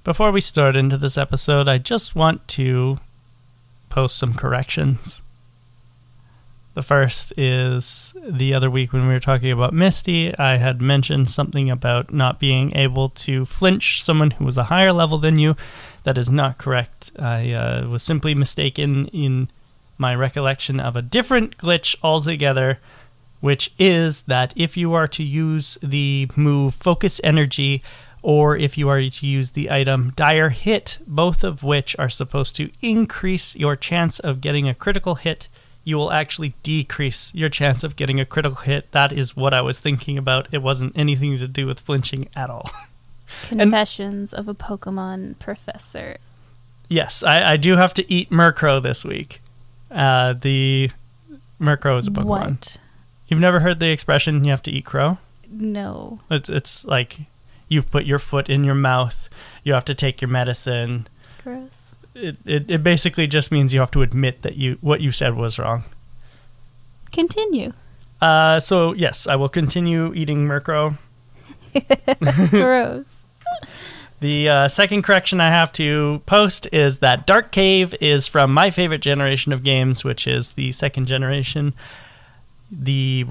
Before we start into this episode, I just want to post some corrections. The first is the other week when we were talking about Misty, I had mentioned something about not being able to flinch someone who was a higher level than you. That is not correct. I was simply mistaken in my recollection of a different glitch altogether, which is that if you are to use the move Focus Energy, or if you are to use the item Dire Hit, both of which are supposed to increase your chance of getting a critical hit, you will actually decrease your chance of getting a critical hit. That is what I was thinking about. It wasn't anything to do with flinching at all. Confessions of a Pokemon professor. Yes, I do have to eat Murkrow this week. The Murkrow is a Pokemon. What? You've never heard the expression, you have to eat crow? No. It's like you've put your foot in your mouth, you have to take your medicine. Gross. It basically just means you have to admit that what you said was wrong. Continue. So, yes, I will continue eating Murkrow. Gross. The second correction I have to post is that Dark Cave is from my favorite generation of games, which is the second generation. The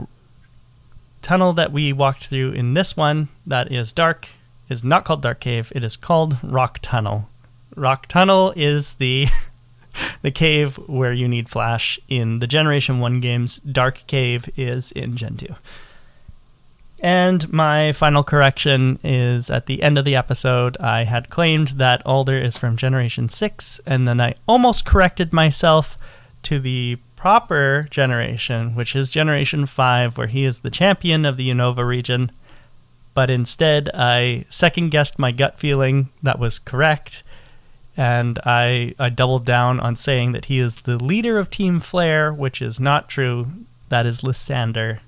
tunnel that we walked through in this one that is dark is not called Dark Cave. It is called Rock Tunnel. Rock Tunnel is the cave where you need Flash in the Generation 1 games. Dark Cave is in Gen 2. And my final correction is at the end of the episode, I had claimed that Alder is from Generation 6, and then I almost corrected myself to the proper generation, which is Generation 5, where he is the champion of the Unova region. But instead, I second-guessed my gut feeling that was correct, and I doubled down on saying that he is the leader of Team Flare, which is not true. That is Lysander.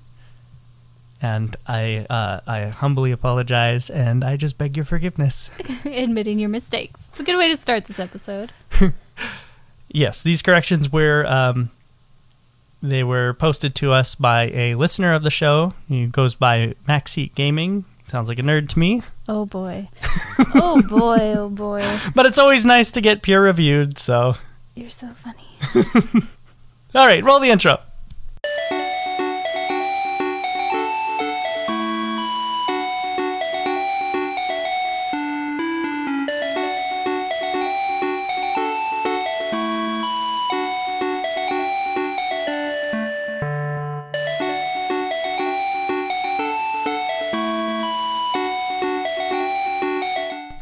And I humbly apologize, and I just beg your forgiveness. Admitting your mistakes. It's a good way to start this episode. Yes, these corrections were they were posted to us by a listener of the show. He goes by Maxeat Gaming. Sounds like a nerd to me. Oh boy. Oh boy, oh boy. But it's always nice to get peer reviewed, so. You're so funny. All right, roll the intro.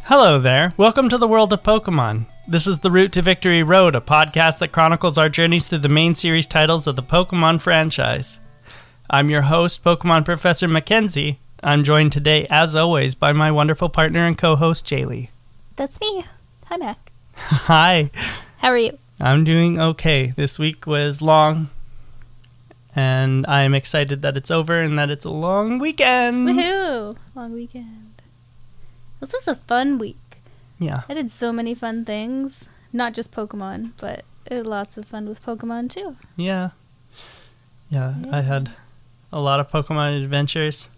Hello there. Welcome to the world of Pokemon. This is the Route to Victory Road, a podcast that chronicles our journeys through the main series titles of the Pokemon franchise. I'm your host, Pokemon Professor Mackenzie. I'm joined today, as always, by my wonderful partner and co-host, Jaylee. That's me. Hi, Mac. Hi. How are you? I'm doing okay. This week was long, and I'm excited that it's over and that it's a long weekend. Woohoo! Long weekend. This was a fun week. Yeah. I did so many fun things. Not just Pokemon, but I had lots of fun with Pokemon, too. Yeah. I had a lot of Pokemon adventures.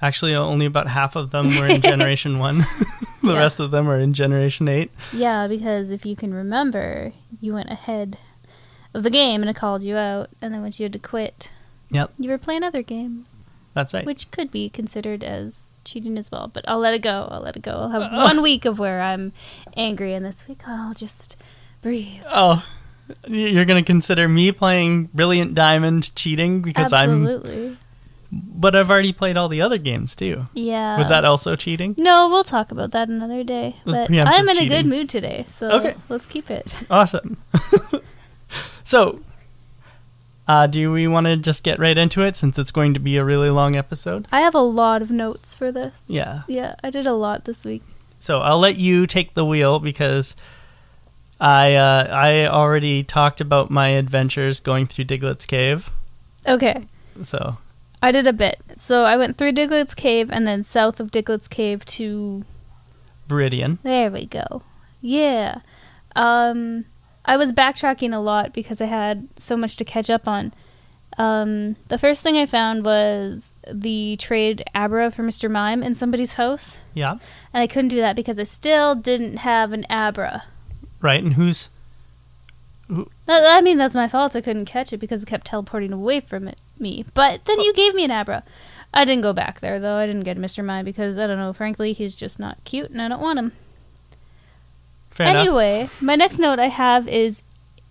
Actually, only about half of them were in Generation 1. The rest of them are in Generation 8. Yeah, because if you can remember, you went ahead of the game and it called you out, and then once you had to quit, you were playing other games. That's right. Which could be considered as cheating as well, but I'll let it go. I'll have 1 week of where I'm angry, and this week I'll just breathe. Oh, you're going to consider me playing Brilliant Diamond cheating because Absolutely. But I've already played all the other games too. Yeah. Was that also cheating? No, we'll talk about that another day. But I'm in a good mood today, so let's keep it. Awesome. So, do we want to just get right into it since it's going to be a really long episode? I have a lot of notes for this. Yeah. Yeah, I did a lot this week. So I'll let you take the wheel because I already talked about my adventures going through Diglett's Cave. Okay. So I did a bit. So I went through Diglett's Cave and then south of Diglett's Cave to Viridian. There we go. Yeah. I was backtracking a lot because I had so much to catch up on. The first thing I found was the trade Abra for Mr. Mime in somebody's house. Yeah. And I couldn't do that because I still didn't have an Abra. Right, and who? I mean, that's my fault. I couldn't catch it because it kept teleporting away from me. But then you gave me an Abra. I didn't go back there, though. I didn't get Mr. Mime because, I don't know, frankly, he's just not cute and I don't want him. Fair enough. Anyway, my next note I have is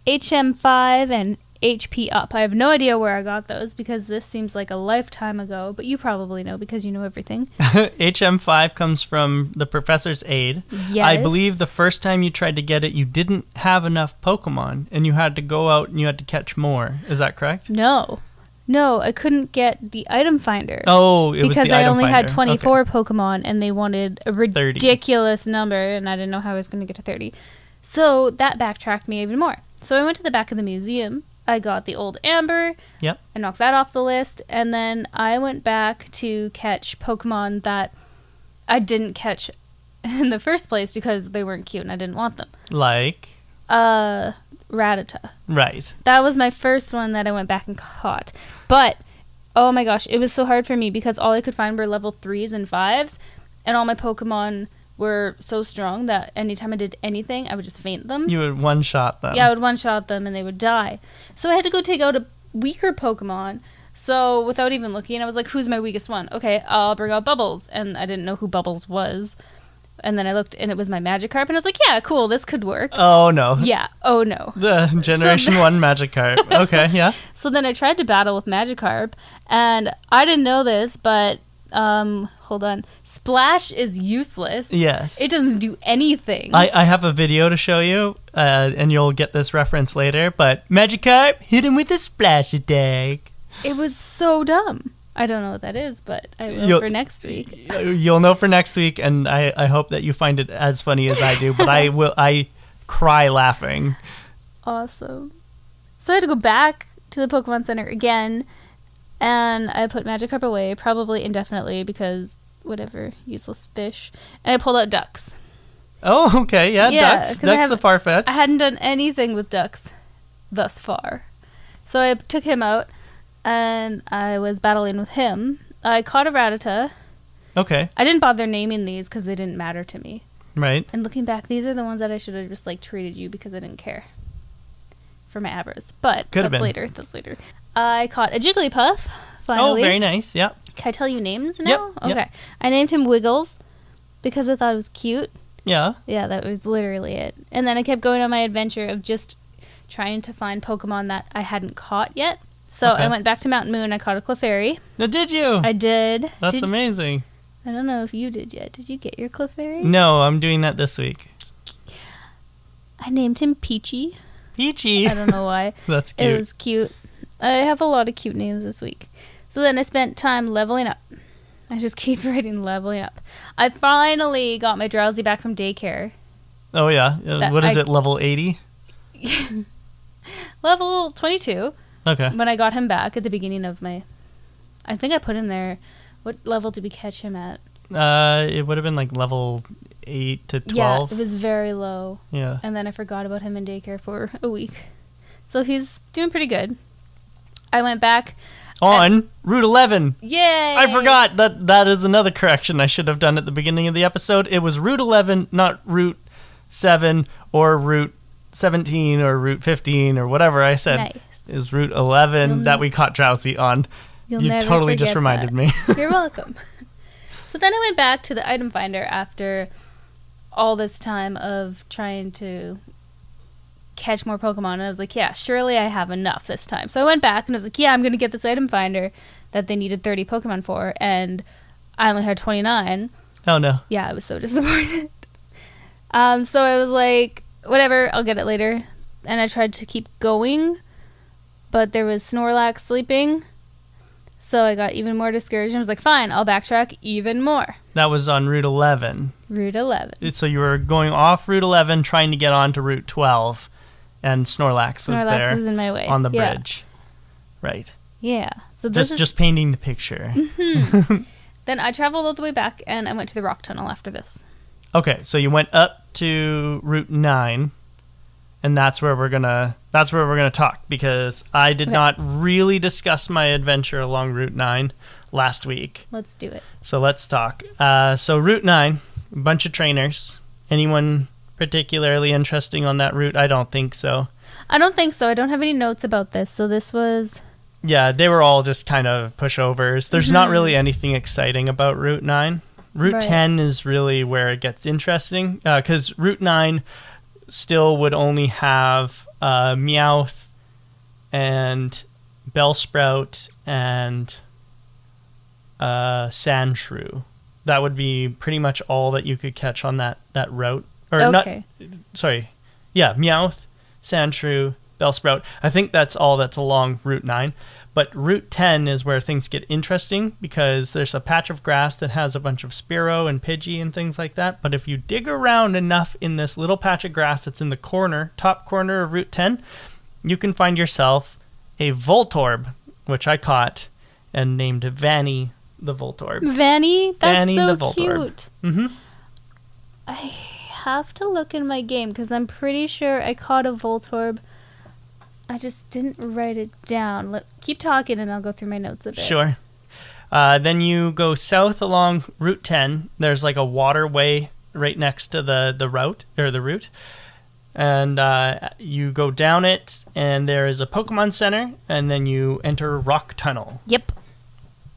HM5 and HP up. I have no idea where I got those because this seems like a lifetime ago, but you probably know because you know everything. HM5 comes from the Professor's Aid. Yes. I believe the first time you tried to get it, you didn't have enough Pokemon, and you had to go out and you had to catch more. Is that correct? No, I couldn't get the item finder. Oh, it was the item finder. Because I only had 24 Pokemon, and they wanted a 30. ridiculous number, and I didn't know how I was going to get to 30. So that backtracked me even more. So I went to the back of the museum. I got the old Amber. Yep. I knocked that off the list. And then I went back to catch Pokemon that I didn't catch in the first place because they weren't cute and I didn't want them. Like? Rattata. Right. That was my first one that I went back and caught. But, oh my gosh, it was so hard for me because all I could find were level 3s and 5s. And all my Pokemon were so strong that anytime I did anything, I would just faint them. You would one-shot them. Yeah, I would one-shot them and they would die. So I had to go take out a weaker Pokemon. So without even looking, I was like, who's my weakest one? Okay, I'll bring out Bubbles. And I didn't know who Bubbles was. And then I looked and it was my Magikarp. And I was like, yeah, cool, this could work. Oh, no. Yeah, oh no. The Generation 1 Magikarp. Okay, yeah. So then I tried to battle with Magikarp. And I didn't know this, but... hold on. Splash is useless. Yes. It doesn't do anything. I have a video to show you, and you'll get this reference later, but Magikarp, hit him with a splash attack. It was so dumb. I don't know what that is, but I will for next week. You'll know for next week, and I hope that you find it as funny as I do, but I cry laughing. Awesome. So I had to go back to the Pokemon Center again, and I put Magikarp away, probably indefinitely, because whatever, useless fish. And I pulled out ducks. Oh, okay, yeah Ducks. Ducks the Farfetch'd. I hadn't done anything with ducks thus far. So I took him out, and I was battling with him. I caught a Rattata. Okay. I didn't bother naming these because they didn't matter to me. Right. And looking back, these are the ones that I should have just, treated you because I didn't care for my Abras. But that's later. That's later. I caught a Jigglypuff, finally. Oh, very nice, yeah. Can I tell you names now? Yep, okay. Yep. I named him Wiggles because I thought it was cute. Yeah. Yeah, that was literally it. And then I kept going on my adventure of just trying to find Pokemon that I hadn't caught yet. So I went back to Mountain Moon, I caught a Clefairy. Now, did you? I did. That's amazing. I don't know if you did yet. Did you get your Clefairy? No, I'm doing that this week. I named him Peachy. Peachy? I don't know why. That's cute. It was cute. I have a lot of cute names this week. So then I spent time leveling up. I just keep writing leveling up. I finally got my Drowsy back from daycare. Oh, yeah. What is it, level 80? Level 22. Okay. When I got him back at the beginning of my... I think I put him there. What level did we catch him at? It would have been level 8 to 12. Yeah, it was very low. Yeah. And then I forgot about him in daycare for a week. So he's doing pretty good. I went back on Route 11. Yay! I forgot that is another correction I should have done at the beginning of the episode. It was Route 11, not Route 7 or Route 17 or Route 15 or whatever I said. Nice. It was Route 11 that we caught Drowsy on. You totally just reminded me. You're welcome. So then I went back to the item finder after all this time of trying to catch more Pokemon, and I was like, yeah, surely I have enough this time. So I went back and I was like, yeah, I'm going to get this item finder that they needed 30 Pokemon for, and I only had 29. Oh, no. Yeah, I was so disappointed. So I was like, whatever, I'll get it later. And I tried to keep going, but there was Snorlax sleeping, so I got even more discouraged. I was like, fine, I'll backtrack even more. That was on Route 11. Route 11. So you were going off Route 11, trying to get on to Route 12. And Snorlax was there is in my way. on the bridge. Right. Yeah. So just painting the picture. Mm-hmm. Then I traveled all the way back, and I went to the rock tunnel after this. Okay, so you went up to Route 9, and that's where we're going to That's where we're going to talk, because I did not really discuss my adventure along Route 9 last week. Let's do it. So let's talk. So Route 9, a bunch of trainers. Anyone particularly interesting on that route? I don't think so. I don't think so. I don't have any notes about this. So this was... Yeah, they were all just kind of pushovers. There's not really anything exciting about Route 9. Route 10 is really where it gets interesting, because Route 9 still would only have Meowth and Bellsprout and Sandshrew. That would be pretty much all that you could catch on that route. Or okay. Meowth, Sandshrew, Bellsprout. I think that's all that's along Route 9. But Route 10 is where things get interesting, because there's a patch of grass that has a bunch of Spearow and Pidgey and things like that. But if you dig around enough in this little patch of grass that's in the top corner of Route 10, you can find yourself a Voltorb, which I caught and named Vanny the Voltorb. Vanny? That's Vanny so the Voltorb. cute. Mm-hmm. I have to look in my game, because I'm pretty sure I caught a Voltorb. I just didn't write it down. Keep talking and I'll go through my notes a bit. Sure. Then you go south along Route 10. There's like a waterway right next to the route. And you go down it, and there is a Pokemon Center, and then you enter Rock Tunnel. Yep.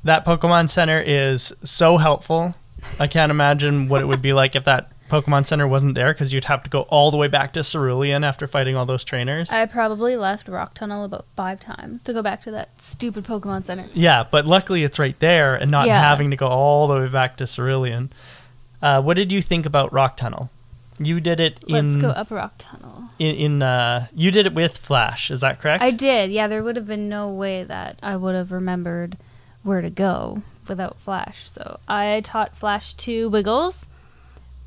That Pokemon Center is so helpful. I can't imagine what it would be like if that Pokemon Center wasn't there, because you'd have to go all the way back to Cerulean after fighting all those trainers. I probably left Rock Tunnel about 5 times to go back to that stupid Pokemon Center. Yeah, but luckily it's right there and not having to go all the way back to Cerulean. What did you think about Rock Tunnel? You did it in... Let's go up Rock Tunnel. You did it with Flash, is that correct? I did, yeah. There would have been no way that I would have remembered where to go without Flash. So I taught Flash 2 Wiggles.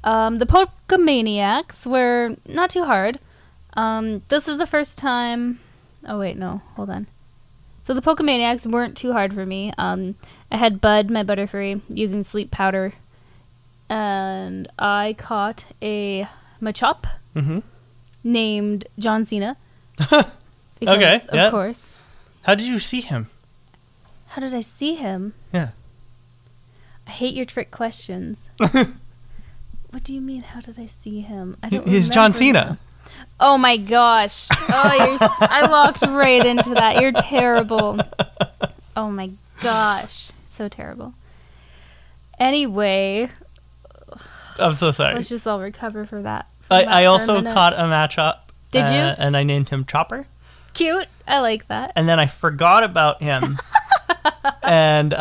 The Pokemaniacs were not too hard. This is the first time... Oh, wait, no. Hold on. So the Pokemaniacs weren't too hard for me. I had Bud, my Butterfree, using Sleep Powder. And I caught a Machop named John Cena. Because, of course. How did you see him? How did I see him? Yeah. I hate your trick questions. What do you mean, how did I see him? I don't He's John Cena. Oh my gosh. I walked right into that. You're terrible. Oh my gosh. So terrible. Anyway. I'm so sorry. Let's just all recover for that. I also caught a Machop. Did you? And I named him Chopper. Cute. I like that. And then I forgot about him. And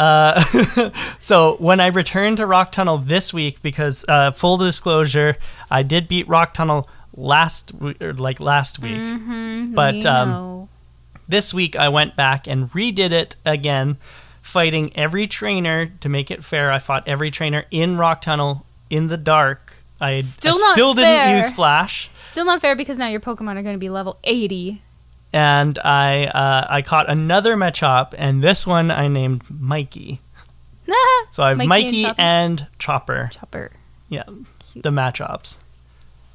so when I returned to Rock Tunnel this week, because full disclosure, I did beat Rock Tunnel last week. But this week I went back and redid it again, fighting every trainer to make it fair. I fought every trainer in Rock Tunnel in the dark. I still didn't use Flash. Still not fair, because now your Pokemon are going to be level 80. And I caught another Machop, and this one I named Mikey. So I have Mikey and Chopper. Yeah, cute. The Machops.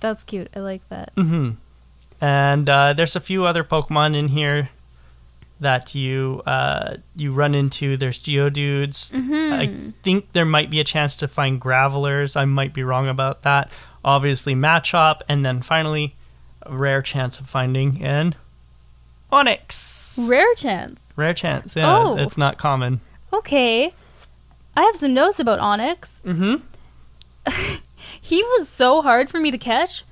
That's cute. I like that. Mm-hmm. And there's a few other Pokemon in here that you run into. There's Geodudes. Mm-hmm. I think there might be a chance to find Gravelers. I might be wrong about that. Obviously Machop, and then finally a rare chance of finding an Onix. Rare chance, yeah. Oh. It's not common. Okay. I have some notes about Onix. Mm-hmm. He was so hard for me to catch.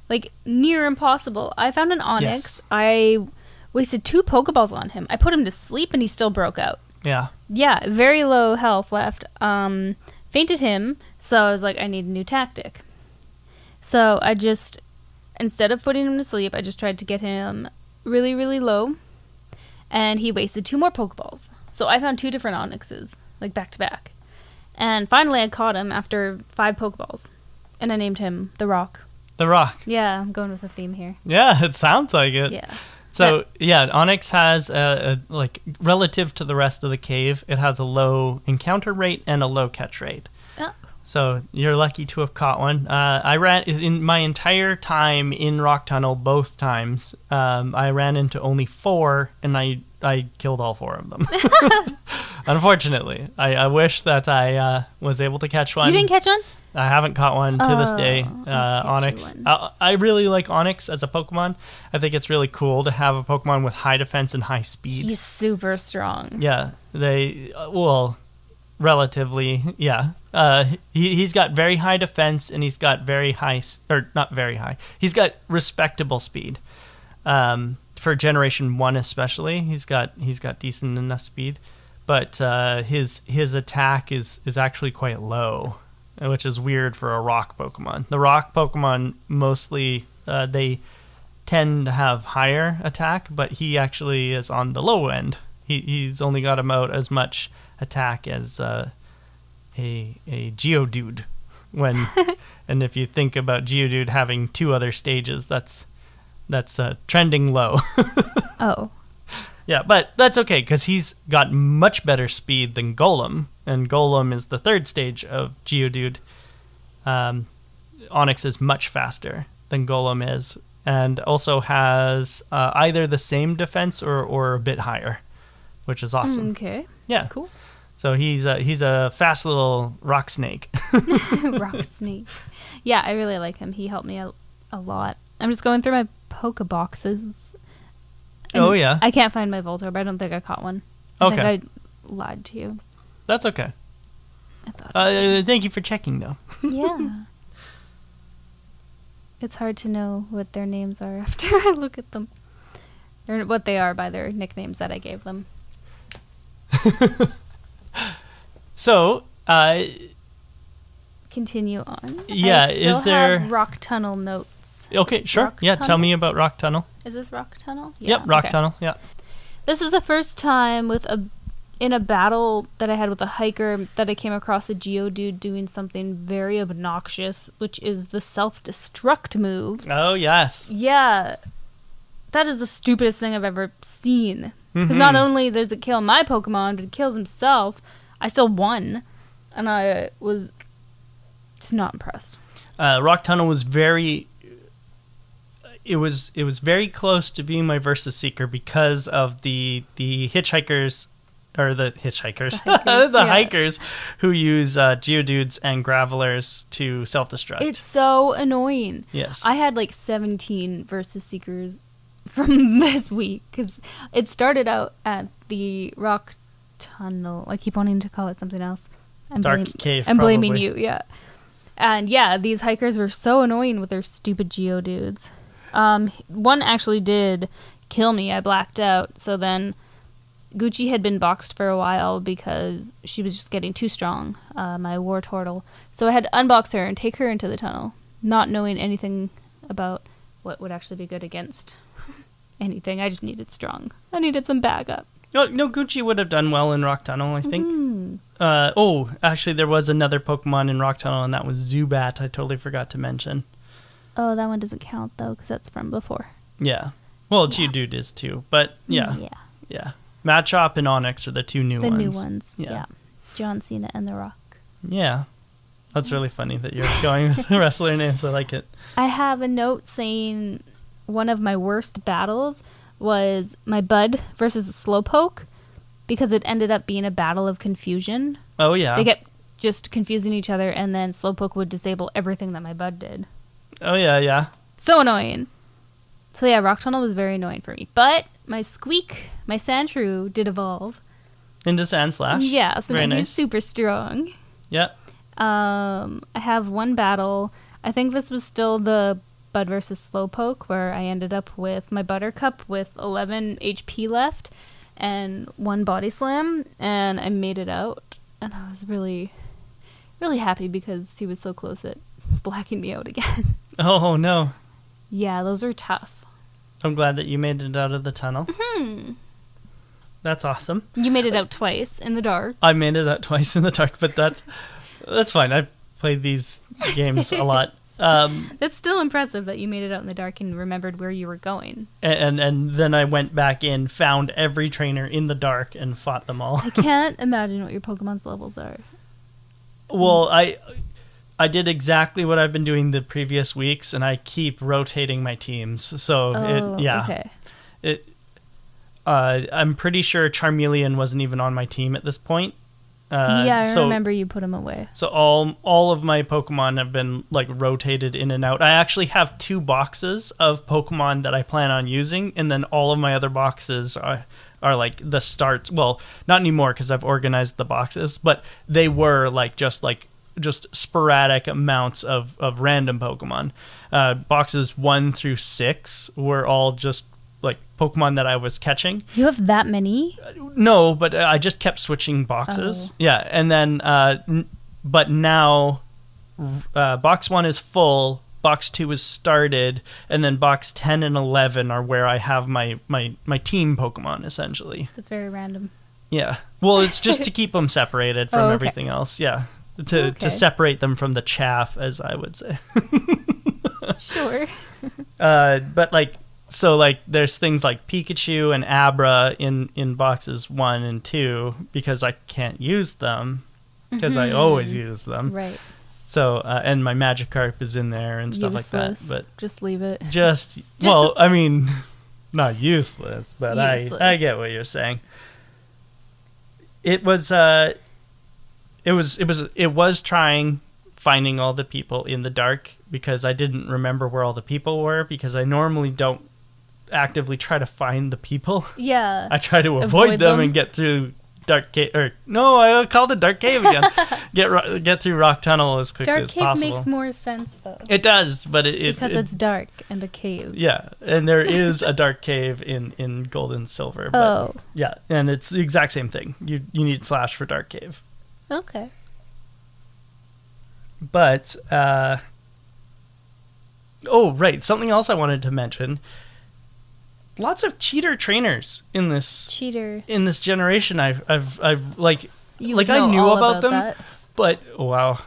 Like, near impossible. I found an Onix. Yes. I wasted 2 Pokeballs on him. I put him to sleep and he still broke out. Yeah. Yeah, very low health left. Fainted him, so I was like, I need a new tactic. So I just, instead of putting him to sleep, I just tried to get him really, really low. And he wasted 2 more Pokeballs. So I found 2 different Onixes, like back to back. And finally I caught him after 5 Pokeballs. And I named him The Rock. The Rock. Yeah, I'm going with a theme here. Yeah, it sounds like it. Yeah. So, yeah, Onix has, like, relative to the rest of the cave, it has a low encounter rate and a low catch rate. So you're lucky to have caught one. I ran in my entire time in Rock Tunnel, both times. I ran into only 4, and I killed all 4 of them. Unfortunately, I wish that I was able to catch one. You didn't catch one? I haven't caught one to this day. Onyx. I really like Onyx as a Pokemon. I think it's really cool to have a Pokemon with high defense and high speed. He's super strong. Yeah, relatively, yeah. He's got very high defense, and he's got very high, or not very high. He's got respectable speed. For Generation 1 especially, he's got decent enough speed. But his attack is actually quite low, which is weird for a rock Pokemon. The rock Pokemon mostly they tend to have higher attack, but he actually is on the low end. He's only got about as much attack as a Geodude. And if you think about Geodude having 2 other stages, that's trending low. Oh. Yeah, but that's okay, because he's got much better speed than Golem, and Golem is the 3rd stage of Geodude. Onyx is much faster than Golem is, and also has either the same defense or a bit higher, which is awesome. Okay. Yeah. Cool. So he's a fast little rock snake. Rock snake. Yeah, I really like him. He helped me out a lot. I'm just going through my Pokeboxes. Oh, yeah. I can't find my Voltorb. I don't think I caught one. I think I lied to you. That's okay. I thought thank you for checking, though. Yeah. It's hard to know what their names are after I look at them. Or what they are by their nicknames that I gave them. So, continue on. Yeah, I still is there have Rock Tunnel notes. Okay, sure. Rock yeah, Tunnel? Tell me about Rock Tunnel. Is this Rock Tunnel? Yep, Rock okay. Tunnel. Yeah. This is the first time in a battle that I had with a hiker that I came across a Geodude doing something very obnoxious, which is the self-destruct move. Oh, yes. Yeah. That is the stupidest thing I've ever seen. Because not only does it kill my Pokemon, but it kills himself. I still won. And I was just not impressed. Rock Tunnel was very... It was very close to being my Versus Seeker because of the hitchhikers, or the hitchhikers, the hikers who use Geodudes and Gravelers to self-destruct. It's so annoying. Yes. I had like 17 Versus Seekers from this week because it started out at the Rock Tunnel. I keep wanting to call it something else. Dark Cave, I'm blaming probably. you, yeah. And yeah, these hikers were so annoying with their stupid Geodudes. One actually did kill me. I blacked out. So then Gucci had been boxed for a while because she was just getting too strong, my war turtle. So I had to unbox her and take her into the tunnel, not knowing anything about what would actually be good against anything. I just needed strong. I needed some backup. No, Gucci would have done well in Rock Tunnel, I think. Actually, there was another Pokemon in Rock Tunnel, and that was Zubat. I totally forgot to mention. Oh, that one doesn't count, though, because that's from before. Yeah. Well, Geodude is, too. But, yeah. Yeah. Machop and Onyx are the 2 new ones. The new ones, yeah. John Cena and The Rock. Yeah. That's really funny that you're going with the wrestler names. I like it. I have a note saying one of my worst battles was my Bud versus a Slowpoke because it ended up being a battle of confusion. Oh, yeah. They kept just confusing each other, and then Slowpoke would disable everything that my Bud did. Oh, yeah. So annoying. So yeah, Rock Tunnel was very annoying for me. But my Squeak, my Sandshrew, did evolve. Into Sandslash? Yeah, so very now nice. he's super strong. Yep. I have one battle. I think this was still the Bud versus Slowpoke, where I ended up with my Buttercup with 11 HP left and 1 Body Slam, and I made it out. And I was really, really happy because he was so close at blacking me out again. Oh, no. Yeah, those are tough. I'm glad that you made it out of the tunnel. That's awesome. You made it out twice in the dark. I made it out twice in the dark, but that's fine. I've played these games a lot. That's still impressive that you made it out in the dark and remembered where you were going. And then I went back in, found every trainer in the dark, and fought them all. I can't imagine what your Pokemon's levels are. Well, I did exactly what I've been doing the previous weeks, and I keep rotating my teams. So Okay. I'm pretty sure Charmeleon wasn't even on my team at this point. I remember you put him away. So all of my Pokemon have been like rotated in and out. I actually have 2 boxes of Pokemon that I plan on using, and then all of my other boxes are like the starts. Well, not anymore because I've organized the boxes, but they were just sporadic amounts of random Pokemon. Boxes 1 through 6 were all just like Pokemon that I was catching. You have that many? No, but I just kept switching boxes. Oh. Yeah, and then but now box 1 is full, box 2 is started, and then box 10 and 11 are where I have my team Pokemon essentially. That's very random. Yeah. Well, it's just to keep them separated from everything else. Yeah. To separate them from the chaff, as I would say. Sure. But there's things like Pikachu and Abra in boxes 1 and 2 because I can't use them because I always use them. Right. So and my Magikarp is in there and stuff like that. But just leave it. Well, I mean, not useless, but useless. I get what you're saying. It was trying finding all the people in the dark because I didn't remember where all the people were because I normally don't actively try to find the people. Yeah. I try to avoid them and get through Dark Cave. I called it Dark Cave again. Get through Rock Tunnel as quickly as possible. Dark Cave makes more sense though. It does, but because it's dark and a cave. Yeah, and there is a Dark Cave in Gold and Silver. But yeah, and it's the exact same thing. You need Flash for Dark Cave. Okay. But right, something else I wanted to mention. Lots of cheater trainers in this generation. I've I knew about them, that. But wow,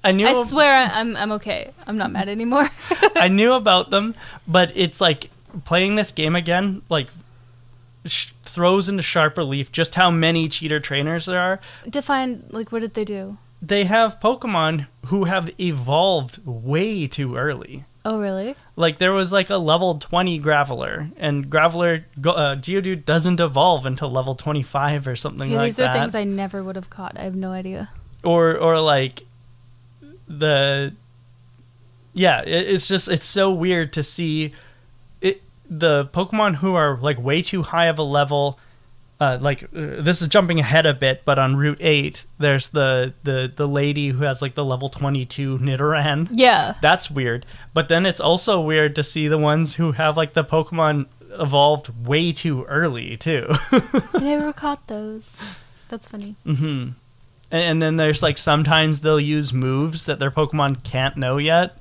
I swear I'm okay. I'm not mad anymore. I knew about them, but it's like playing this game again, like throws into sharp relief just how many cheater trainers there are. Define, what did they do? They have Pokemon who have evolved way too early. Oh, really? There was a level 20 Graveler, and Graveler Geodude doesn't evolve until level 25 or something like that. These are things I never would have caught. I have no idea. It's so weird to see the Pokemon who are way too high of a level. This is jumping ahead a bit, but on Route 8, there's the lady who has the level 22 Nidoran. Yeah. That's weird. But then it's also weird to see the ones who have the Pokemon evolved way too early, too. I never caught those. That's funny. Mm-hmm. And then there's sometimes they'll use moves that their Pokemon can't know yet.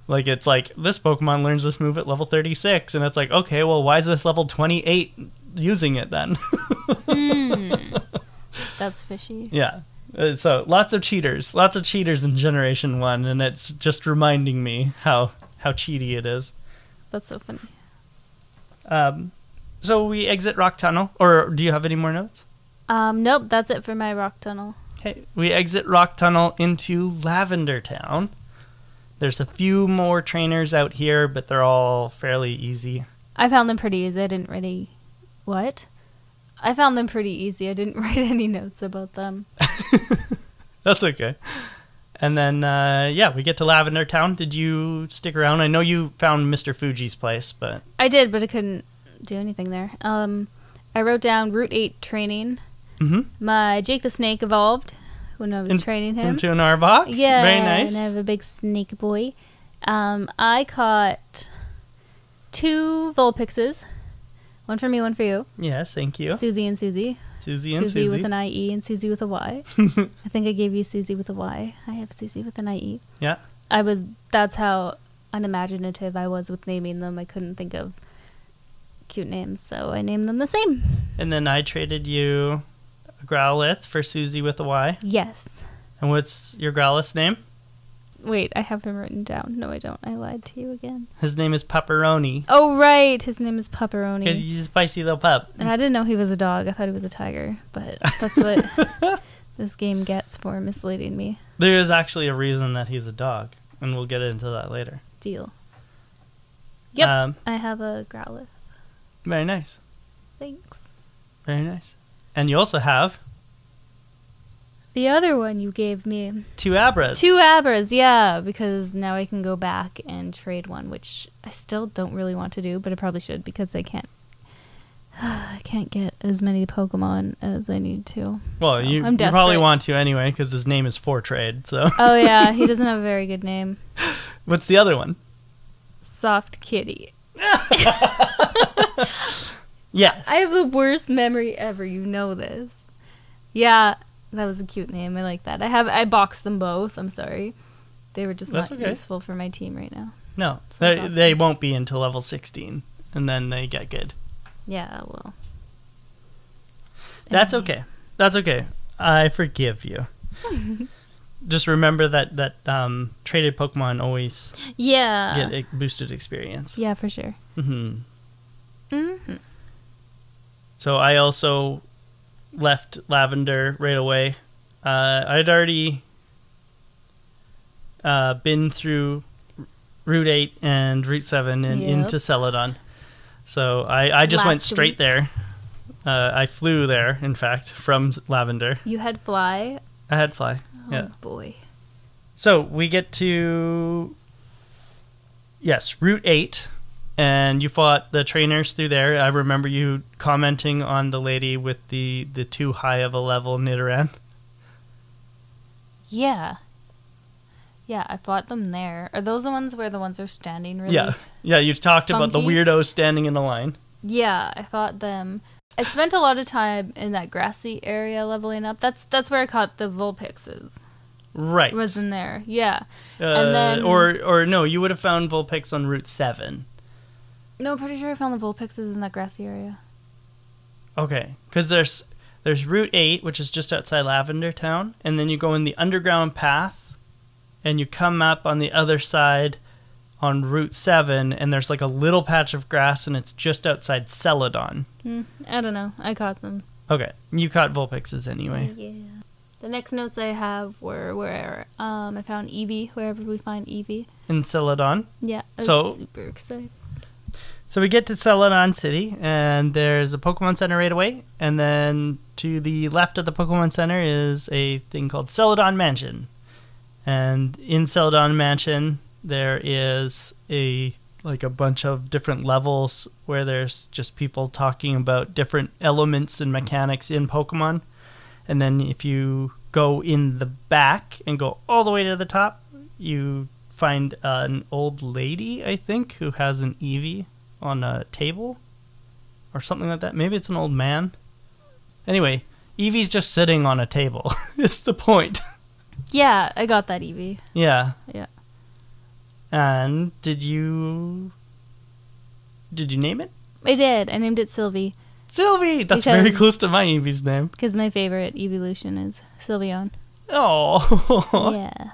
It's this Pokemon learns this move at level 36, and it's okay, well, why is this level 28 using it then? That's fishy. Yeah. So lots of cheaters in Generation 1, and it's just reminding me how cheaty it is. That's so funny. So we exit Rock Tunnel, or do you have any more notes? Nope, that's it for my Rock Tunnel. Okay, we exit Rock Tunnel into Lavender Town. There's a few more trainers out here, but they're all fairly easy. I found them pretty easy. I didn't really... What? I found them pretty easy. I didn't write any notes about them. That's okay. And then, we get to Lavender Town. Did you stick around? I know you found Mr. Fuji's place, but... I did, but I couldn't do anything there. I wrote down Route 8 training. Mm-hmm. My Jake the Snake evolved when I was training him. Into an Arbok? Yeah. Very nice. And I have a big snake boy. I caught 2 Vulpixes. One for me, one for you. Yes, thank you. Susie and Susie. Susie with an IE and Susie with a Y. I think I gave you Susie with a Y. I have Susie with an IE. Yeah. That's how unimaginative I was with naming them. I couldn't think of cute names, so I named them the same. And then I traded you a Growlithe for Susie with a Y. Yes. And what's your Growlithe's name? Wait, I have him written down. No, I don't. I lied to you again. His name is Pepperoni. Oh, right. His name is Pepperoni. Because he's a spicy little pup. And I didn't know he was a dog. I thought he was a tiger. But this game gets for misleading me. There is actually a reason that he's a dog, and we'll get into that later. Deal. Yep, I have a Growlithe. Very nice. Thanks. Very nice. And you also have... the other one you gave me. 2 Abras. 2 Abras, yeah, because now I can go back and trade one, which I still don't really want to do, but I probably should because I can't get as many Pokemon as I need to. Well, so you probably want to anyway, because his name is For Trade, so... oh, yeah, he doesn't have a very good name. What's the other one? Soft Kitty. Yes. I have the worst memory ever, you know this. Yeah, that was a cute name. I like that. I boxed them both. I'm sorry. They were just not useful for my team right now. No, so they won't be until level 16, and then they get good. Yeah, well. That's okay. That's okay. I forgive you. Just remember that traded Pokemon always get a boosted experience. Yeah, for sure. Mm-hmm. Mm-hmm. So I also left Lavender right away. I'd already been through Route 8 and Route 7 and into Celadon. So I just went straight there. I flew there, in fact, from Lavender. You had Fly? I had Fly, yeah. Oh, boy. So we get to, Route 8. And you fought the trainers through there. I remember you commenting on the lady with the too high of a level Nidoran. Yeah. Yeah, I fought them there. Are those the ones where the ones are standing really? Yeah, you talked about the weirdos standing in a line. Yeah, I fought them. I spent a lot of time in that grassy area leveling up. That's where I caught the Vulpixes. Right. Was in there, yeah. And then or no, you would have found Vulpix on Route 7. No, I'm pretty sure I found the Vulpixes in that grassy area. Okay, because there's Route 8, which is just outside Lavender Town, and then you go in the underground path, and you come up on the other side on Route 7, and there's like a little patch of grass, and it's just outside Celadon. I don't know. I caught them. Okay, you caught Vulpixes anyway. Yeah. The next notes I have were where I found Eevee, wherever we find Eevee. In Celadon? Yeah, I was super excited. So we get to Celadon City, and there's a Pokemon Center right away, and then to the left of the Pokemon Center is a thing called Celadon Mansion. And in Celadon Mansion, there is a bunch of different levels where there's just people talking about different elements and mechanics in Pokemon. And then if you go in the back and go all the way to the top, you find an old lady, I think, who has an Eevee on a table or something like that. Maybe it's an old man. Anyway, Eevee's just sitting on a table. It's the point. Yeah, I got that Eevee. Yeah. Yeah. And did you name it? I did. I named it Sylvie. Sylvie! That's very close to my Eevee's name. Because my favorite evolution is Sylveon. Oh. Yeah.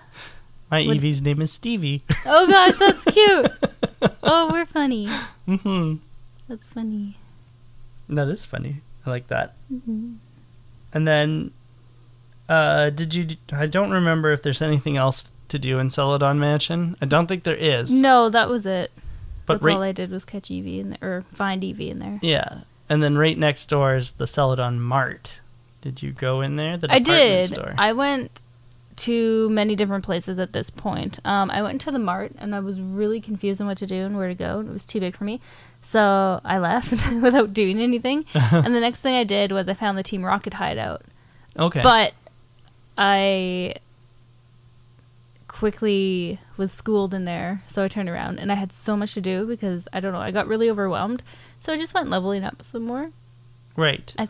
My Eevee's name is Stevie. Oh gosh, that's cute. Oh, we're funny. Mm-hmm. That's funny. That is funny. I like that. Mm-hmm. And then, I don't remember if there's anything else to do in Celadon Mansion. I don't think there is. No, that was it. But that's all I did was catch Eevee or find Eevee in there. Yeah. And then right next door is the Celadon Mart. Did you go in there? I did. Store? I went to many different places at this point. I went to the Mart, and I was really confused on what to do and where to go. It was too big for me. So I left without doing anything. And the next thing I did was I found the Team Rocket hideout. Okay. But I quickly was schooled in there, so I turned around, and I had so much to do because, I don't know, I got really overwhelmed. So I just went leveling up some more. Right. I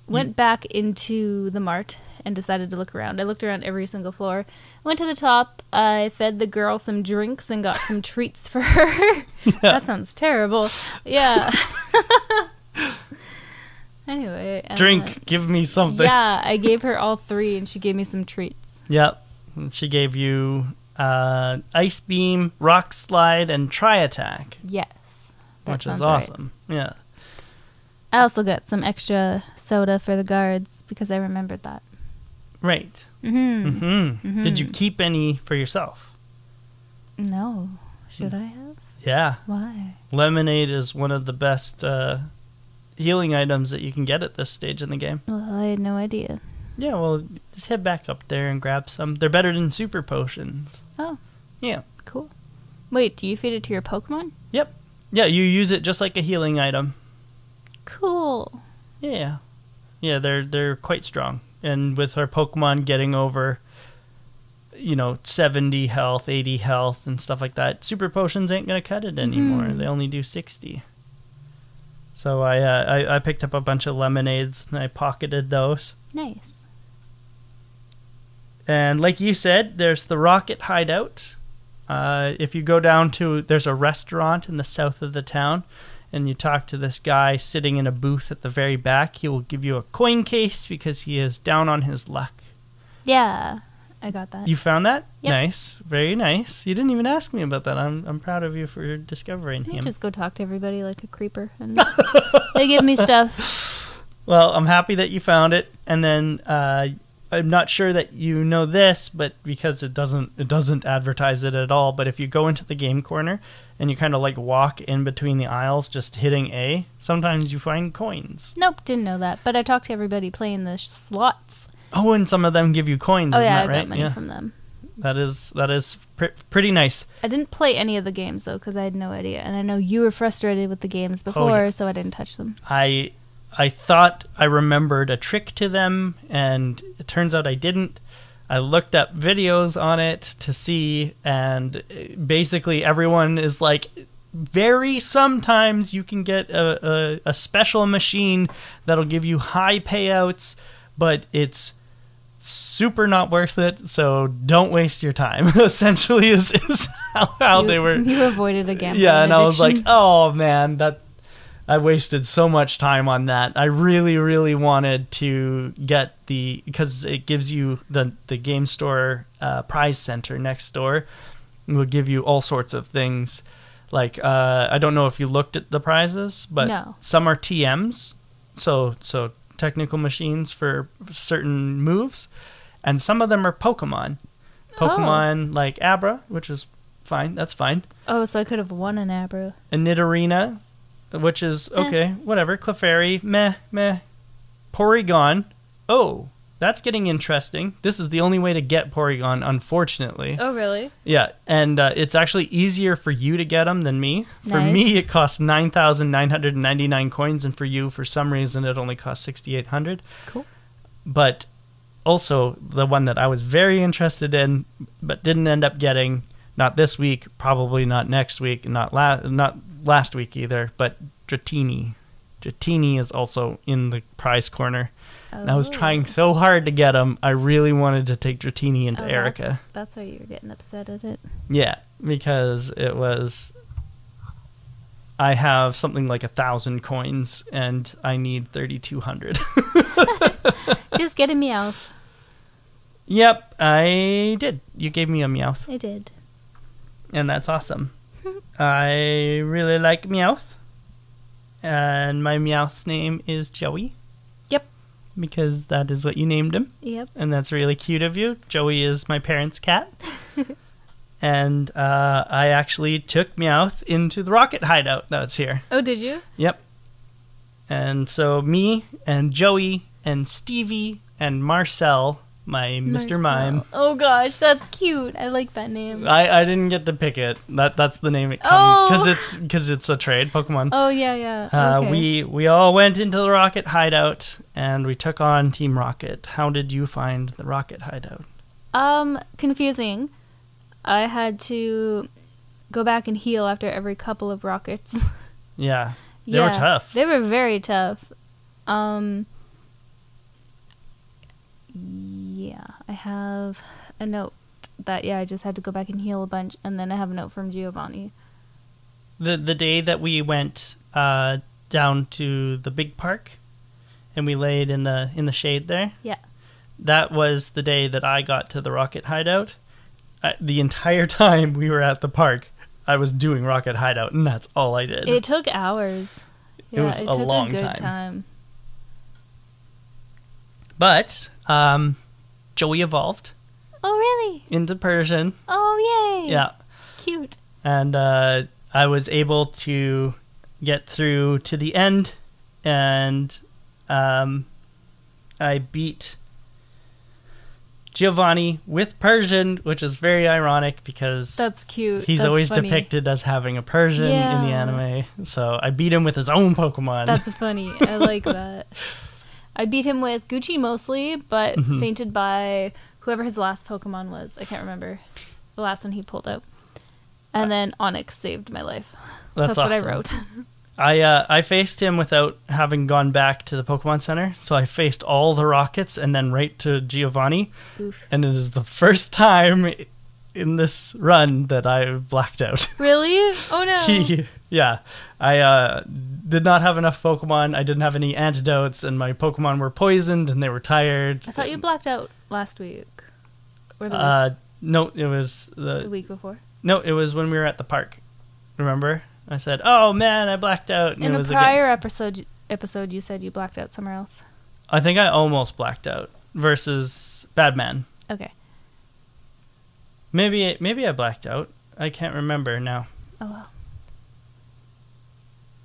went back into the Mart and decided to look around. I looked around every single floor. Went to the top. I fed the girl some drinks and got some treats for her. Yeah. That sounds terrible. Yeah. Anyway. Drink. Give me something. Yeah, I gave her all 3, and she gave me some treats. Yep. She gave you Ice Beam, Rock Slide, and Tri Attack. Yes. Which is awesome. Right. Yeah. I also got some extra soda for the guards because I remembered that. Right. Mm-hmm. Mm-hmm. Did you keep any for yourself? No. Should I have? Yeah. Why? Lemonade is one of the best healing items that you can get at this stage in the game. Well, I had no idea. Yeah, well, just head back up there and grab some. They're better than super potions. Oh. Yeah. Cool. Wait, do you feed it to your Pokemon? Yep. Yeah, you use it just like a healing item. Cool. Yeah. Yeah, they're quite strong. And with our Pokemon getting over, 70 health, 80 health, and stuff like that, super potions ain't going to cut it anymore. They only do 60. So I picked up a bunch of lemonades, and I pocketed those. Nice. And like you said, there's the Rocket Hideout. If you go down there's a restaurant in the south of the town, and you talk to this guy sitting in a booth at the very back, he will give you a coin case because he is down on his luck. Yeah, I got that. You found that? Yep. Nice. Very nice. You didn't even ask me about that. I'm proud of you for discovering him. Just go talk to everybody like a creeper, and they give me stuff. Well, I'm happy that you found it, and then I'm not sure that you know this, but because it doesn't advertise it at all, but if you go into the game corner and you kind of like walk in between the aisles just hitting A, sometimes you find coins. Nope, didn't know that, but I talked to everybody playing the slots. Oh, and some of them give you coins, Oh isn't yeah, that I right? got money from them. That is pretty nice. I didn't play any of the games though because I had no idea, and I know you were frustrated with the games before, yes. so I didn't touch them. I thought I remembered a trick to them, and it turns out I didn't. I looked up videos on it to see, and basically everyone is like, sometimes you can get a special machine that'll give you high payouts, but it's super not worth it, so don't waste your time, essentially is how they were. You avoided a gambling Yeah, and addiction. I was like, oh man, I wasted so much time on that. I really, really wanted to get because it gives you the game store prize center next door. It will give you all sorts of things. Like, I don't know if you looked at the prizes, but No. some are TMs, so technical machines for certain moves, and some of them are Pokemon. Pokemon like Abra, which is fine. That's fine. Oh, so I could have won an Abra. A Nidorina, which is okay, whatever. Clefairy, meh. Porygon, oh, that's getting interesting. This is the only way to get Porygon, unfortunately. Oh, really? Yeah, and it's actually easier for you to get them than me. For Nice. me, it costs 9,999 coins, and for you, for some reason, it only costs 6,800. Cool. But also, the one that I was very interested in, but didn't end up getting, not this week, probably not next week, not last week either, but Dratini. Dratini is also in the prize corner. And I was trying so hard to get him. I really wanted to take Dratini into Erika. That's why you were getting upset at it. Yeah, because I have something like 1,000 coins, and I need 3,200. Just get a Meowth. Yep, I did. You gave me a Meowth. I did. And that's awesome. I really like Meowth. And my Meowth's name is Joey. Yep. Because that is what you named him. Yep. And that's really cute of you. Joey is my parents' cat. And I actually took Meowth into the Rocket Hideout that's here. Oh, did you? Yep. And so me and Joey and Stevie and Marcel, my Mr. Mime. Oh gosh, that's cute. I like that name. I didn't get to pick it. That's the name it comes because it's a trade Pokemon. Oh yeah. Okay. We all went into the Rocket Hideout and we took on Team Rocket. How did you find the Rocket Hideout? Confusing. I had to go back and heal after every couple of rockets. Yeah. They were tough. They were very tough. Yeah, I have a note that, I just had to go back and heal a bunch, and then I have a note from Giovanni. The day that we went down to the big park, and we laid in the shade there. Yeah. That was the day that I got to the Rocket Hideout. The entire time we were at the park, I was doing Rocket Hideout, and that's all I did. It took hours. It was it a took long a good time. time. But Joey evolved Oh, really? into Persian. Oh, yay. Yeah. Cute. And I was able to get through to the end, and I beat Giovanni with Persian, which is very ironic because That's cute. he's That's always funny. depicted as having a Persian in the anime. So I beat him with his own Pokemon. That's funny. I like that. I beat him with Gucci mostly, but fainted by whoever his last Pokemon was. I can't remember. The last one he pulled out. And then Onyx saved my life. That's what I awesome. wrote. I faced him without having gone back to the Pokemon Center. So I faced all the Rockets and then right to Giovanni. Oof. And it is the first time in this run that I blacked out. Really? Oh, no. Yeah. I did not have enough Pokemon. I didn't have any antidotes, and my Pokemon were poisoned, and they were tired. I thought you blacked out last week. Or the No, it was the week before. No, it was when we were at the park. Remember? I said, "Oh man, I blacked out." And In it a was prior episode, you said you blacked out somewhere else. I think I almost blacked out versus Badman. Okay. Maybe I blacked out. I can't remember now. Oh, well.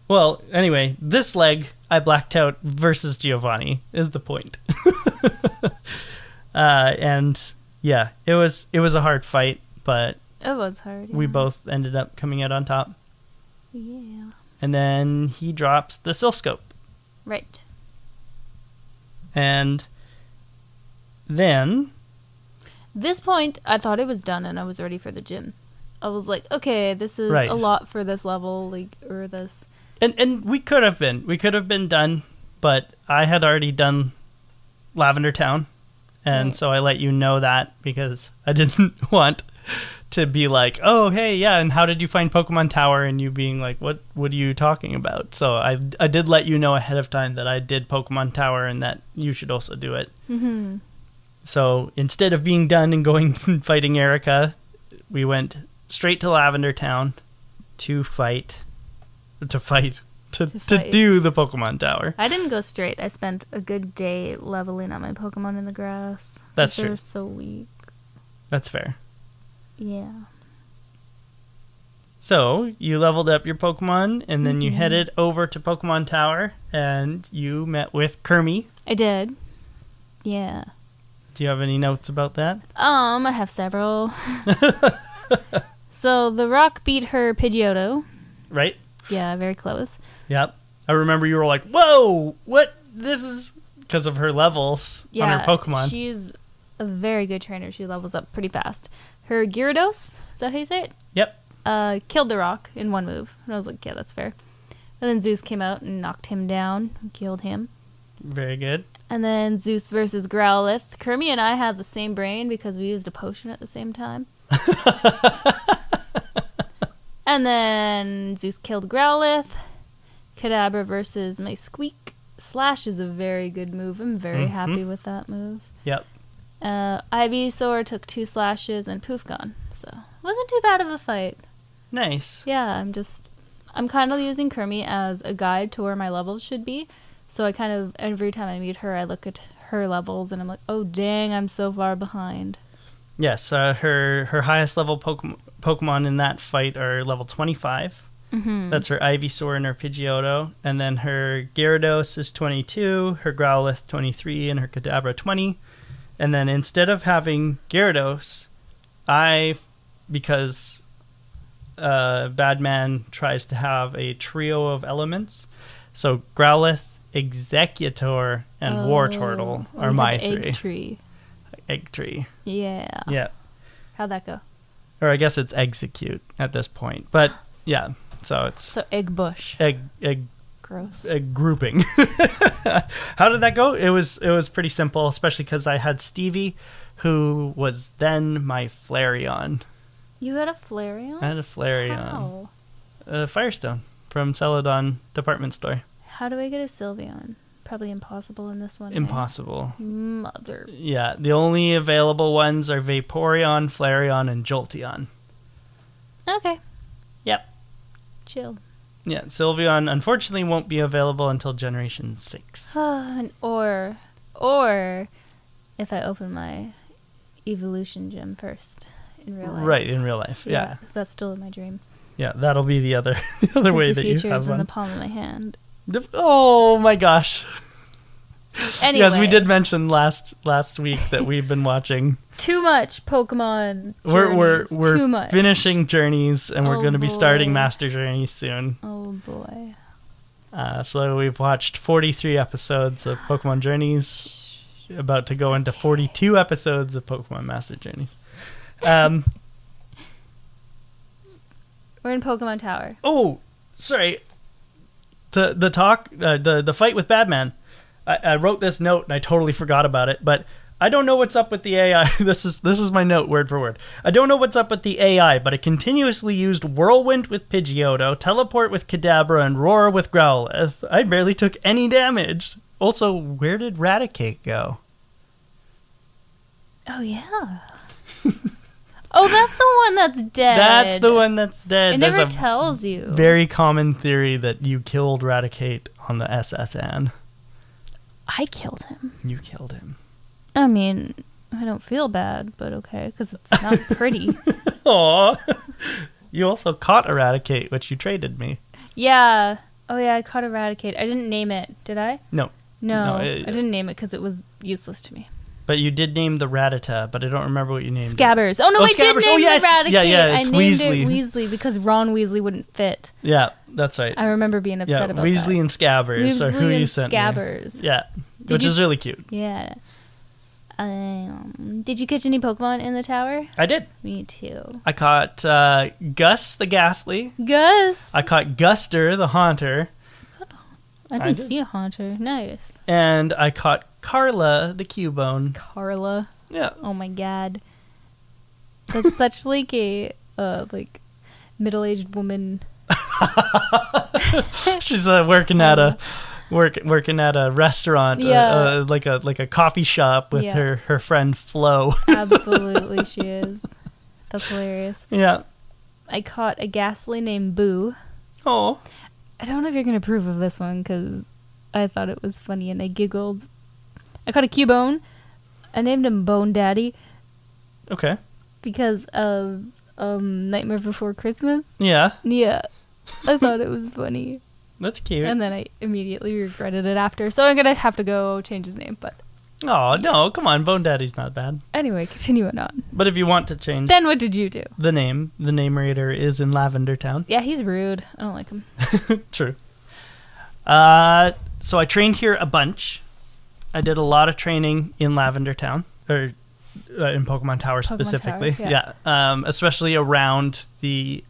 Well, anyway, this leg I blacked out versus Giovanni is the point. And yeah, it was a hard fight, but It was hard. we yeah. both ended up coming out on top. Yeah. And then he drops the Silph-Scope. Right. And then This point, I thought it was done and I was ready for the gym. I was like, okay, this is Right. a lot for this level, like, or this. And we could have been done, but I had already done Lavender Town, and Right. so I let you know that because I didn't want to be like, oh hey, yeah, and how did you find Pokemon Tower, and you being like, what are you talking about? So I did let you know ahead of time that I did Pokemon Tower and that you should also do it. Mm-hmm. So instead of being done and going and fighting Erika, we went straight to Lavender Town to do the Pokemon Tower. I didn't go straight. I spent a good day leveling up my Pokemon in the grass. That's 'cause true. They're so weak. That's fair. Yeah. So you leveled up your Pokemon, and then you headed over to Pokemon Tower, and you met with Kermie. I did. Yeah. Do you have any notes about that? I have several. So the Rock beat her Pidgeotto. Right? Yeah, very close. Yep. I remember you were like, whoa, what? This is because of her levels on her Pokemon. She's a very good trainer. She levels up pretty fast. Her Gyarados, is that how you say it? Yep. Killed the Rock in one move. And I was like, yeah, that's fair. And then Zeus came out and knocked him down and killed him. Very good. And then Zeus versus Growlithe. Kermie and I have the same brain because we used a potion at the same time. And then Zeus killed Growlithe. Kadabra versus my Squeak. Slash is a very good move. I'm very happy with that move. Yep. Ivysaur took 2 slashes and poof gone. So it wasn't too bad of a fight. Nice. Yeah, I'm kind of using Kermie as a guide to where my levels should be. So I kind of, every time I meet her, I look at her levels and I'm like, oh dang, I'm so far behind. Yes, her highest level Pokemon in that fight are level 25. Mm-hmm. That's her Ivysaur and her Pidgeotto. And then her Gyarados is 22, her Growlithe 23, and her Kadabra 20. And then instead of having Gyarados, because Badman tries to have a trio of elements, so Growlithe, Executor, and Wartortle are my three. Egg Tree. Yeah. Yeah. How'd that go? Or I guess it's Execute at this point. But yeah, so it's So Egg Bush. egg Gross. grouping. How did that go? It was pretty simple, especially because I had Stevie, who was then my Flareon. You had a Flareon? I had a Flareon. How? A Firestone from Celadon Department Store. How do I get a Sylveon? Probably impossible in this one. Impossible. Right? Mother. Yeah, the only available ones are Vaporeon, Flareon, and Jolteon. Okay. Yep. Chill. Yeah, Sylveon unfortunately won't be available until Generation 6. or If I open my evolution gem first in real life. Right, in real life. Yeah. So that's still my dream. Yeah, that'll be the other way that you have the future's in one. the palm of my hand. Oh my gosh. Anyway. Yes, we did mention last week that we've been watching too much Pokemon We're too much. finishing Journeys, and we're going to be starting Master Journeys soon. Oh boy. So we've watched 43 episodes of Pokemon Journeys, about to go into 42 episodes of Pokemon Master Journeys. We're in Pokemon Tower. Oh, sorry. The fight with Badman. I wrote this note and I totally forgot about it, but I don't know what's up with the AI. This is my note, word for word. I don't know what's up with the AI, but it continuously used Whirlwind with Pidgeotto, Teleport with Kadabra, and Roar with Growlithe. I barely took any damage. Also, where did Raticate go? Oh, yeah. Oh, that's the one that's dead. That's the one that's dead. It never tells you. Very common theory that you killed Raticate on the SSN. I killed him. You killed him. I mean, I don't feel bad, but okay, because it's not pretty. Aw. You also caught Eradicate, which you traded me. Yeah. Oh, yeah, I caught Eradicate. I didn't name it, did I? No. No, I didn't name it because it was useless to me. But you did name the Rattata, but I don't remember what you named Scabbers. it. Oh, no, I Scabbers. did name yes. the Eradicate. Yeah, it's I named Weasley. it Weasley because Ron Weasley wouldn't fit. Yeah, that's right. I remember being upset about Weasley that. And Scabbers are who you sent Scabbers. me. Yeah, which is really cute. Yeah. Did you catch any Pokemon in the tower? I did. Me too. I caught Gus the Ghastly. Gus. I caught Guster the Haunter. I didn't see a Haunter. Nice. And I caught Carla the Cubone. Carla. Yeah. Oh my god. That's such like a middle-aged woman. She's working at a restaurant, like a coffee shop with her friend Flo. Absolutely, she is. That's hilarious. Yeah. I caught a Ghastly named Boo. Oh. I don't know if you're going to approve of this one because I thought it was funny and I giggled. I caught a Cubone. I named him Bone Daddy. Okay. Because of Nightmare Before Christmas. Yeah. Yeah. I thought it was funny. That's cute. And then I immediately regretted it after. So I'm going to have to go change his name. But oh, no. Come on. Bone Daddy's not bad. Anyway, continuing on. But if you want to change... Then what did you do? The name rater is in Lavender Town. Yeah, he's rude. I don't like him. True. So I trained here a bunch. I did a lot of training in Lavender Town. Or in Pokemon Tower specifically. Tower, yeah. Especially around the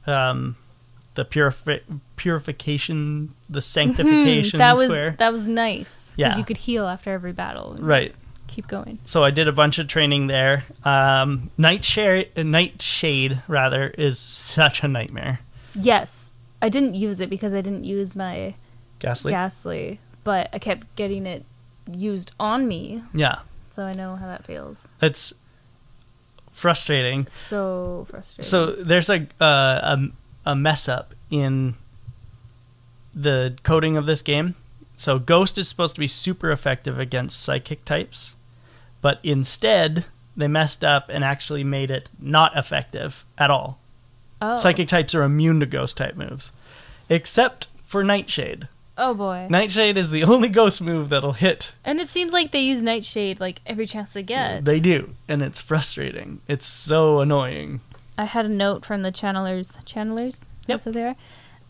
purification, the sanctification square. That was nice. Yeah. Because you could heal after every battle. Right. Keep going. So I did a bunch of training there. Nightshade is such a nightmare. Yes. I didn't use it because I didn't use my Ghastly, but I kept getting it used on me. Yeah. So I know how that feels. It's frustrating. So frustrating. So there's a mess up in the coding of this game. So Ghost is supposed to be super effective against psychic types, but instead they messed up and actually made it not effective at all. Oh. Psychic types are immune to Ghost type moves, except for Nightshade. Oh boy. Nightshade is the only Ghost move that'll hit. And it seems like they use Nightshade like every chance they get. They do, and it's frustrating. It's so annoying. I had a note from the channelers. Yep. That's what they are.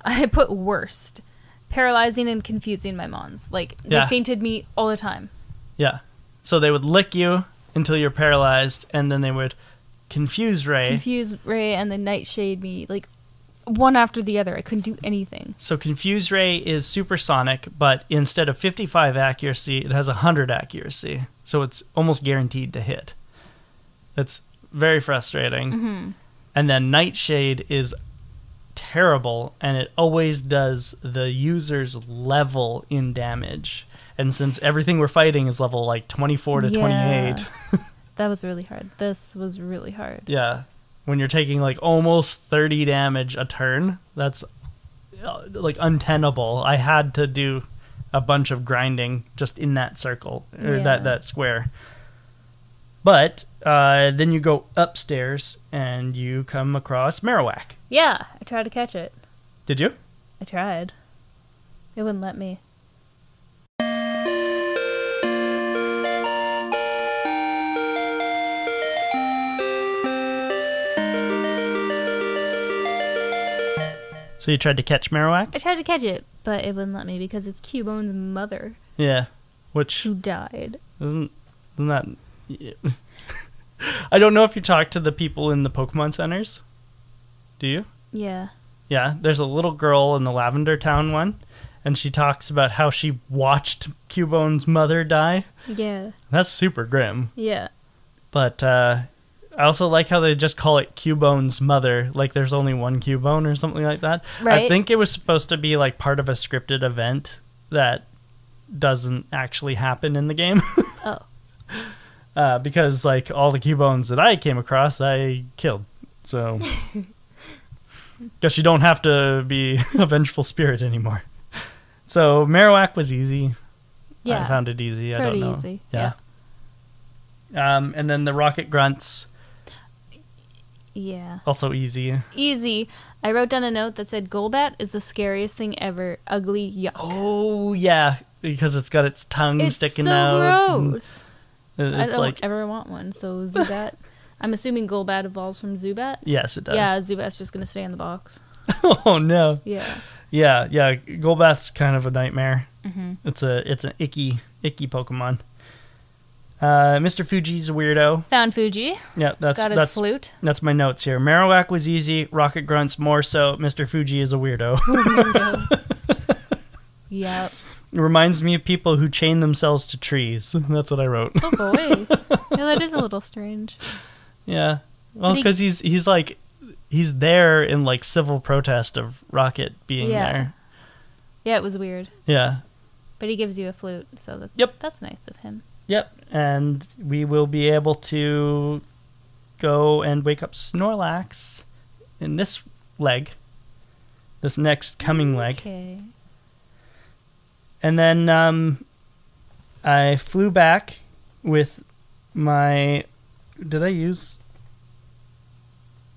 I put worst. Paralyzing and confusing my mons. Like, they fainted me all the time. Yeah. So they would lick you until you're paralyzed, and then they would confuse Ray, and then Nightshade me, like, one after the other. I couldn't do anything. So Confuse Ray is supersonic, but instead of 55 accuracy, it has 100 accuracy. So it's almost guaranteed to hit. It's very frustrating. Mm-hmm. And then Nightshade is terrible, and it always does the user's level in damage. And since everything we're fighting is level like 24 to 28. That was really hard. This was really hard. Yeah. When you're taking like almost 30 damage a turn, that's like untenable. I had to do a bunch of grinding just in that circle, or that square. But then you go upstairs and you come across Marowak. Yeah, I tried to catch it. Did you? I tried. It wouldn't let me. So you tried to catch Marowak? I tried to catch it, but it wouldn't let me because it's Cubone's mother. Yeah. Which... Who died. Isn't that... Yeah. I don't know if you talk to the people in the Pokemon centers. Do you? Yeah. Yeah. There's a little girl in the Lavender Town one, and she talks about how she watched Cubone's mother die. Yeah. That's super grim. Yeah. But I also like how they just call it Cubone's mother, like there's only one Cubone or something like that. Right. I think it was supposed to be like part of a scripted event that doesn't actually happen in the game. Oh. Because like all the Cubones that I came across, I killed. So guess you don't have to be a vengeful spirit anymore. So Marowak was easy. Yeah. I found it easy. Pretty I don't know. easy. Yeah. And then the Rocket Grunts. Yeah. Also easy. Easy. I wrote down a note that said Golbat is the scariest thing ever. Ugly, yuck. Oh, yeah. Because it's got its tongue sticking so out. Gross. It's I don't like... ever want one. So Zubat. I'm assuming Golbat evolves from Zubat. Yes, it does. Yeah, Zubat's just going to stay in the box. Oh, no. Yeah. Yeah. Golbat's kind of a nightmare. Mm-hmm. It's an icky Pokemon. Mr. Fuji's a weirdo. Found Fuji. Yeah, Got his flute. That's my notes here. Marowak was easy. Rocket Grunts more so. Mr. Fuji is a weirdo. Yep. It reminds me of people who chain themselves to trees. That's what I wrote. Oh boy. Yeah, that is a little strange. Yeah. Well, because he's like he's there in like civil protest of Rocket being there. Yeah, it was weird. Yeah. But he gives you a flute, so that's nice of him. Yep. And we will be able to go and wake up Snorlax in this leg. This next coming leg. Okay. And then I flew back with my... Did I use...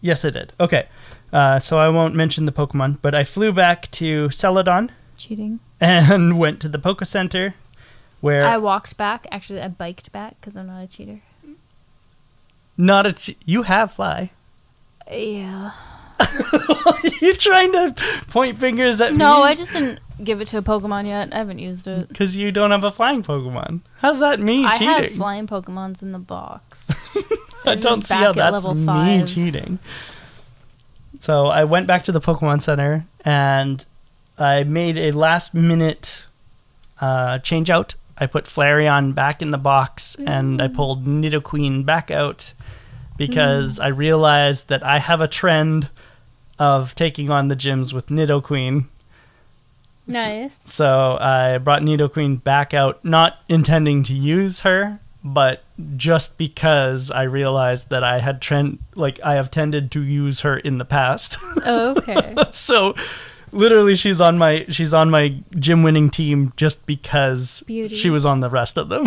Yes, I did. Okay. So I won't mention the Pokemon, but I flew back to Celadon. Cheating. And went to the Poke Center, where... I walked back. Actually, I biked back because I'm not a cheater. You have fly. Yeah. You trying to point fingers at me? No, I just didn't give it to a Pokemon yet. I haven't used it. Because you don't have a flying Pokemon. How's that me cheating? I have flying Pokemons in the box. I don't see how that's me 5. cheating. So I went back to the Pokemon Center and I made a last minute change out. I put Flareon back in the box and I pulled Nidoqueen back out because I realized that I have a trend of taking on the gyms with Nidoqueen. Nice. So I brought Nidoqueen back out, not intending to use her, but just because I realized that I have tended to use her in the past. Oh, okay. So literally she's on my gym winning team just because she was on the rest of them.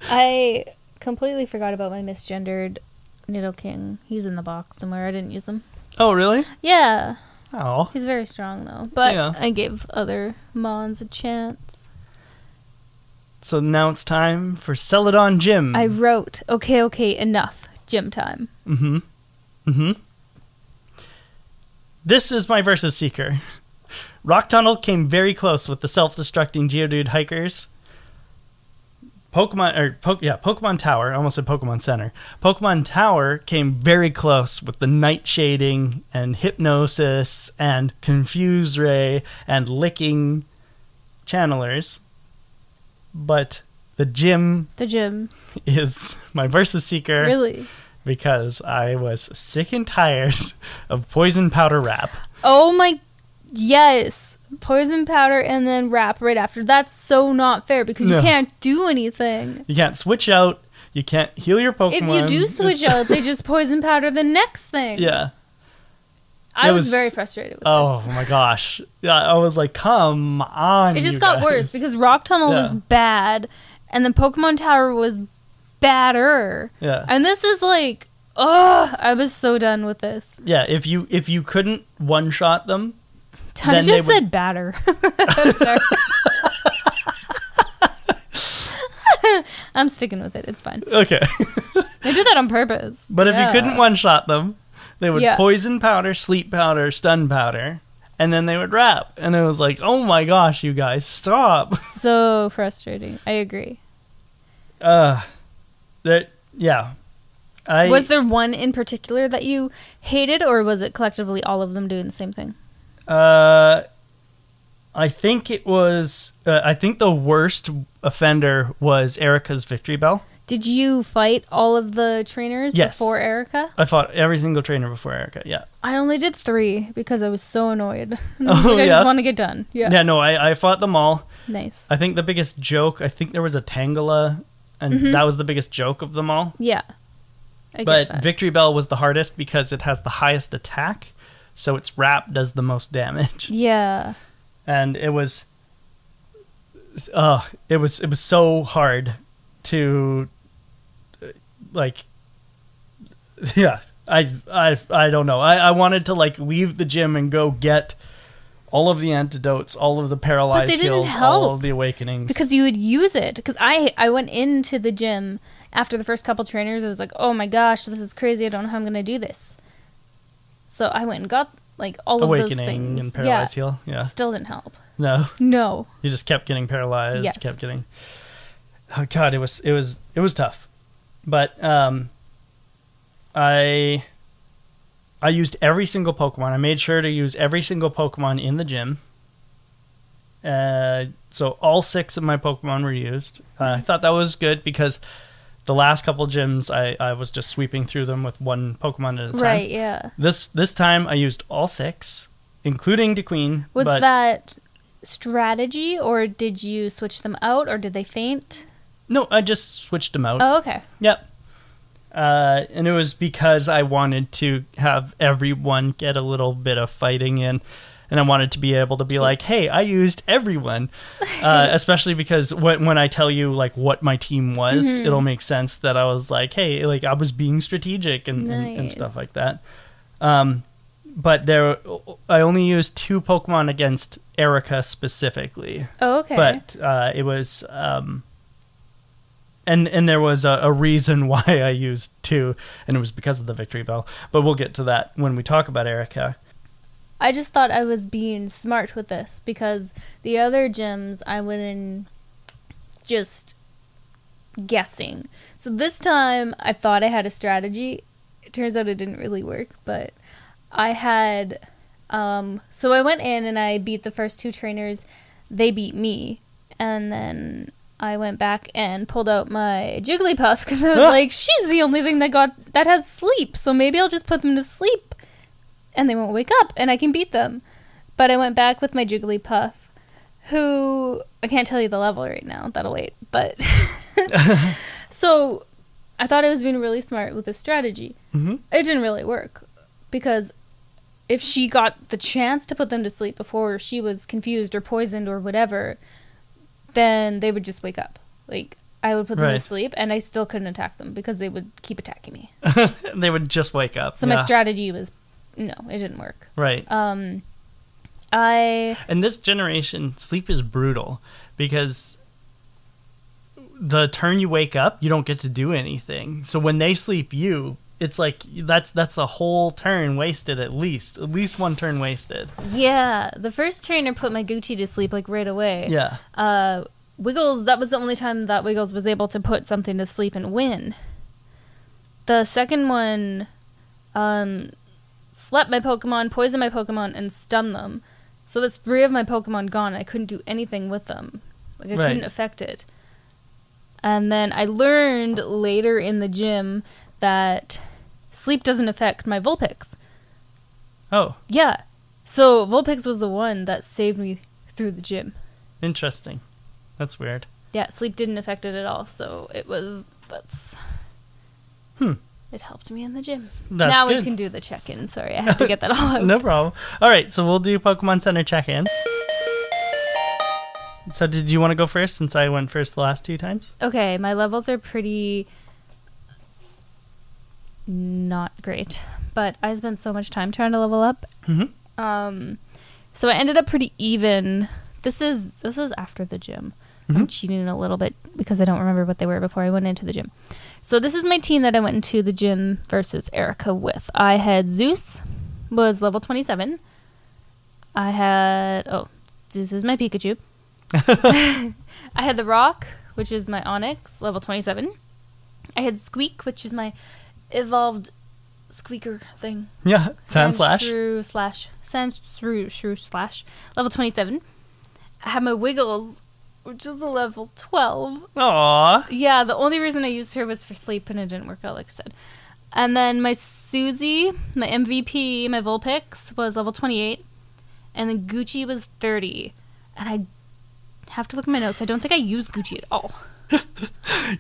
I completely forgot about my misgendered Nidoking. He's in the box somewhere. I didn't use him. Oh, really? Yeah. Oh. He's very strong, though. But Yeah. I gave other Mons a chance. So now it's time for Celadon Gym. I wrote, okay, enough. Gym time. This is my Versus Seeker. Rock Tunnel came very close with the self-destructing Geodude hikers. Pokemon Tower. I almost said Pokemon Center. Pokemon Tower came very close with the Night Shading and Hypnosis and Confuse Ray and Licking channelers. But the gym is my Versus Seeker. Really? Because I was sick and tired of Poison Powder Wrap. Oh my... Yes. Poison powder and then wrap right after. That's so not fair because you can't do anything. You can't switch out. You can't heal your Pokemon. If you do switch out, they just poison powder the next thing. Yeah. I was very frustrated with this. Oh my gosh. Yeah, I was like, come on. It just got worse because Rock Tunnel was bad and then Pokemon Tower was batter. Yeah. And this is like, oh, I was so done with this. Yeah, if you couldn't one-shot them... I just said batter. I'm sorry. I'm sticking with it. It's fine. Okay. I did that on purpose. But if you couldn't one-shot them, they would Yeah. poison powder, sleep powder, stun powder, and then they would wrap. And it was like, oh my gosh, you guys, stop. So frustrating. I agree. Yeah. Was there one in particular that you hated, or was it collectively all of them doing the same thing? I think it was... I think the worst offender was Erika's Victory Bell. Did you fight all of the trainers before Erika? I fought every single trainer before Erika, yeah. I only did 3 because I was so annoyed. I just want to get done. Yeah. Yeah, no, I fought them all. Nice. I think the biggest joke... I think there was a Tangela, and that was the biggest joke of them all. Yeah. I But get that. Victory Bell was the hardest because it has the highest attack, so its wrap does the most damage. Yeah. And it was so hard to like, yeah, I don't know. I wanted to like leave the gym and go get all of the antidotes, all of the paralyzed heals, all of the awakenings. Because you would use it. Because I went into the gym after the first couple trainers. I was like, oh my gosh, this is crazy. I don't know how I'm going to do this. So I went and got like all of those things. Awakening and paralyzed heal. Yeah. Still didn't help. No. You just kept getting paralyzed. Yes. Kept getting. Oh God, it was tough, but I used every single Pokemon. I made sure to use every single Pokemon in the gym. So all 6 of my Pokemon were used. I thought that was good because the last couple gyms I was just sweeping through them with one Pokemon at a time. Right, yeah. This time I used all 6, including DeQueen. Was that strategy, or did you switch them out, or did they faint? No, I just switched them out. Oh, okay. Yep. And it was because I wanted to have everyone get a little bit of fighting in, and I wanted to be able to be like, hey, I used everyone. Especially because when I tell you like what my team was, it'll make sense that I was like, hey, like I was being strategic and stuff like that. But I only used 2 Pokemon against Erika specifically. Oh, okay. But it was... And there was a reason why I used 2, and it was because of the Victory Bell. But we'll get to that when we talk about Erika. I just thought I was being smart with this, because the other gyms I went in just guessing. So this time I thought I had a strategy. It turns out it didn't really work, but I had... so I went in and I beat the first 2 trainers. They beat me. And then I went back and pulled out my Jigglypuff because I was like, she's the only thing that has sleep. So maybe I'll just put them to sleep and they won't wake up and I can beat them. But I went back with my Jigglypuff, who I can't tell you the level right now. That'll wait. But so I thought I was being really smart with this strategy. Mm-hmm. It didn't really work because if she got the chance to put them to sleep before she was confused or poisoned or whatever, then they would just wake up. Like, I would put them to sleep, and I still couldn't attack them because they would keep attacking me. They would just wake up. So my strategy was, no, it didn't work. Right. And this generation, sleep is brutal because the turn you wake up, you don't get to do anything. So when they sleep you, it's like that's a whole turn wasted at least 1 turn wasted. Yeah, the first trainer put my Gucci to sleep like right away. Yeah. Wiggles, that was the only time that Wiggles was able to put something to sleep and win. The second one slept my Pokemon, poisoned my Pokemon, and stunned them. So that's 3 of my Pokemon gone. I couldn't do anything with them. Like, I couldn't affect it. And then I learned later in the gym that sleep doesn't affect my Vulpix. Oh. Yeah. So Vulpix was the one that saved me through the gym. Interesting. That's weird. Yeah, sleep didn't affect it at all. So it helped me in the gym. That's good. We can do the check-in. Sorry, I had to get that all out. No problem. All right, so we'll do Pokemon Center check-in. So did you want to go first since I went first the last 2 times? Okay, my levels are pretty not great. But I spent so much time trying to level up. Mm-hmm. So I ended up pretty even. This is after the gym. I'm cheating a little bit because I don't remember what they were before I went into the gym. So this is my team that I went into the gym versus Erika with. I had Zeus, was level 27. I had... Oh, Zeus is my Pikachu. I had the Rock, which is my Onyx, level 27. I had Squeak, which is my evolved squeaker thing. Yeah, Sandslash. Sandshrew slash, level 27. I had my Wiggles, which is a level 12. Aww. Yeah, the only reason I used her was for sleep, and it didn't work out like I said. And then my Susie, my MVP, my Vulpix was level 28. And then Gucci was 30. And I have to look at my notes. I don't think I used Gucci at all.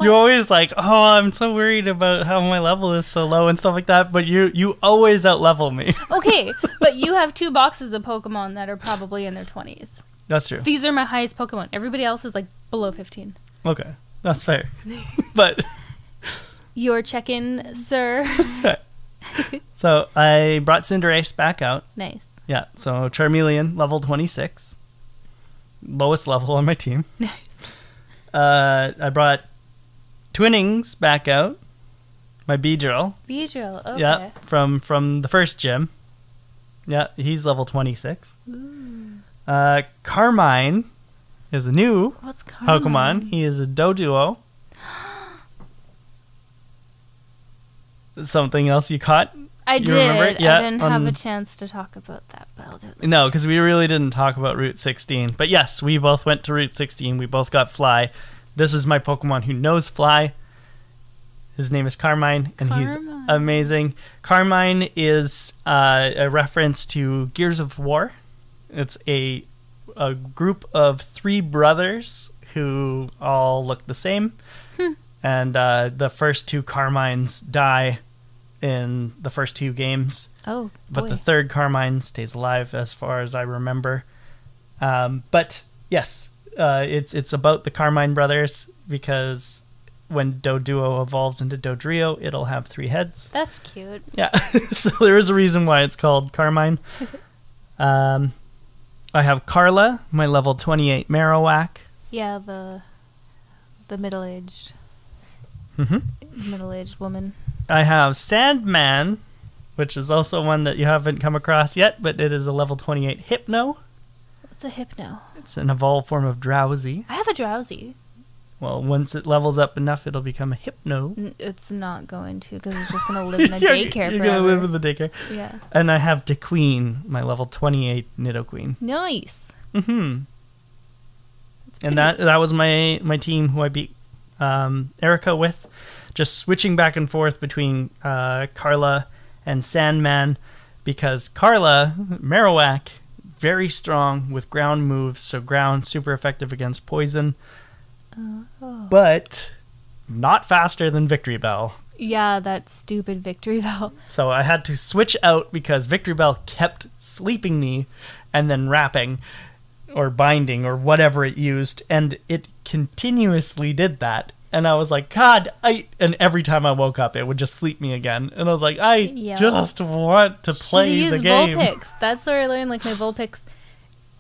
You're always like, oh, I'm so worried about how my level is so low and stuff like that, but you always out-level me. Okay, but you have 2 boxes of Pokemon that are probably in their 20s. That's true. These are my highest Pokemon. Everybody else is like below 15. Okay, that's fair. But your check-in, sir. So I brought Cinderace back out. Nice. Yeah, so Charmeleon, level 26. Lowest level on my team. Nice. I brought Twinnings back out. My Beedrill. Beedrill, okay. Yeah, from the first gym. Yeah, he's level 26. Ooh. Carmine is a new What's Carmine? Pokemon. He is a Doduo. Something else you caught? I You did. remember? Yeah, I didn't have a chance to talk about that, but I'll do it. No, because we really didn't talk about Route 16. But yes, we both went to Route 16. We both got Fly. This is my Pokemon who knows Fly. His name is Carmine, and he's amazing. Carmine is a reference to Gears of War. It's a group of 3 brothers who all look the same. And the first 2 Carmines die in the first 2 games. Oh, but boy. the 3rd Carmine stays alive as far as I remember. But yes, it's about the Carmine brothers because when Doduo evolves into Dodrio, it'll have 3 heads. That's cute. Yeah, so there is a reason why it's called Carmine. I have Carla, my level 28 Marowak. Yeah, the middle-aged middle-aged woman. I have Sandman, which is also one that you haven't come across yet, but it is a level 28 Hypno. What's a Hypno? It's an evolved form of Drowsy. I have a Drowsy. Well, once it levels up enough, it'll become a Hypno. It's not going to, because it's just going to live in a daycare forever. You're going to live in the daycare. Yeah. And I have DeQueen, my level 28 Nidoqueen. Nice. Mm-hmm. And that was my team who I beat Erika with. Just switching back and forth between Carla and Sandman, because Carla, Marowak, very strong with ground moves, so ground super effective against poison, but not faster than Victory Bell. Yeah, that stupid Victory Bell. So I had to switch out because Victory Bell kept sleeping me and then wrapping or binding or whatever it used, and it continuously did that. And I was like, God, and every time I woke up, it would just sleep me again. And I was like, just want to play the game. Vulpix. That's where I learned, like, my Vulpix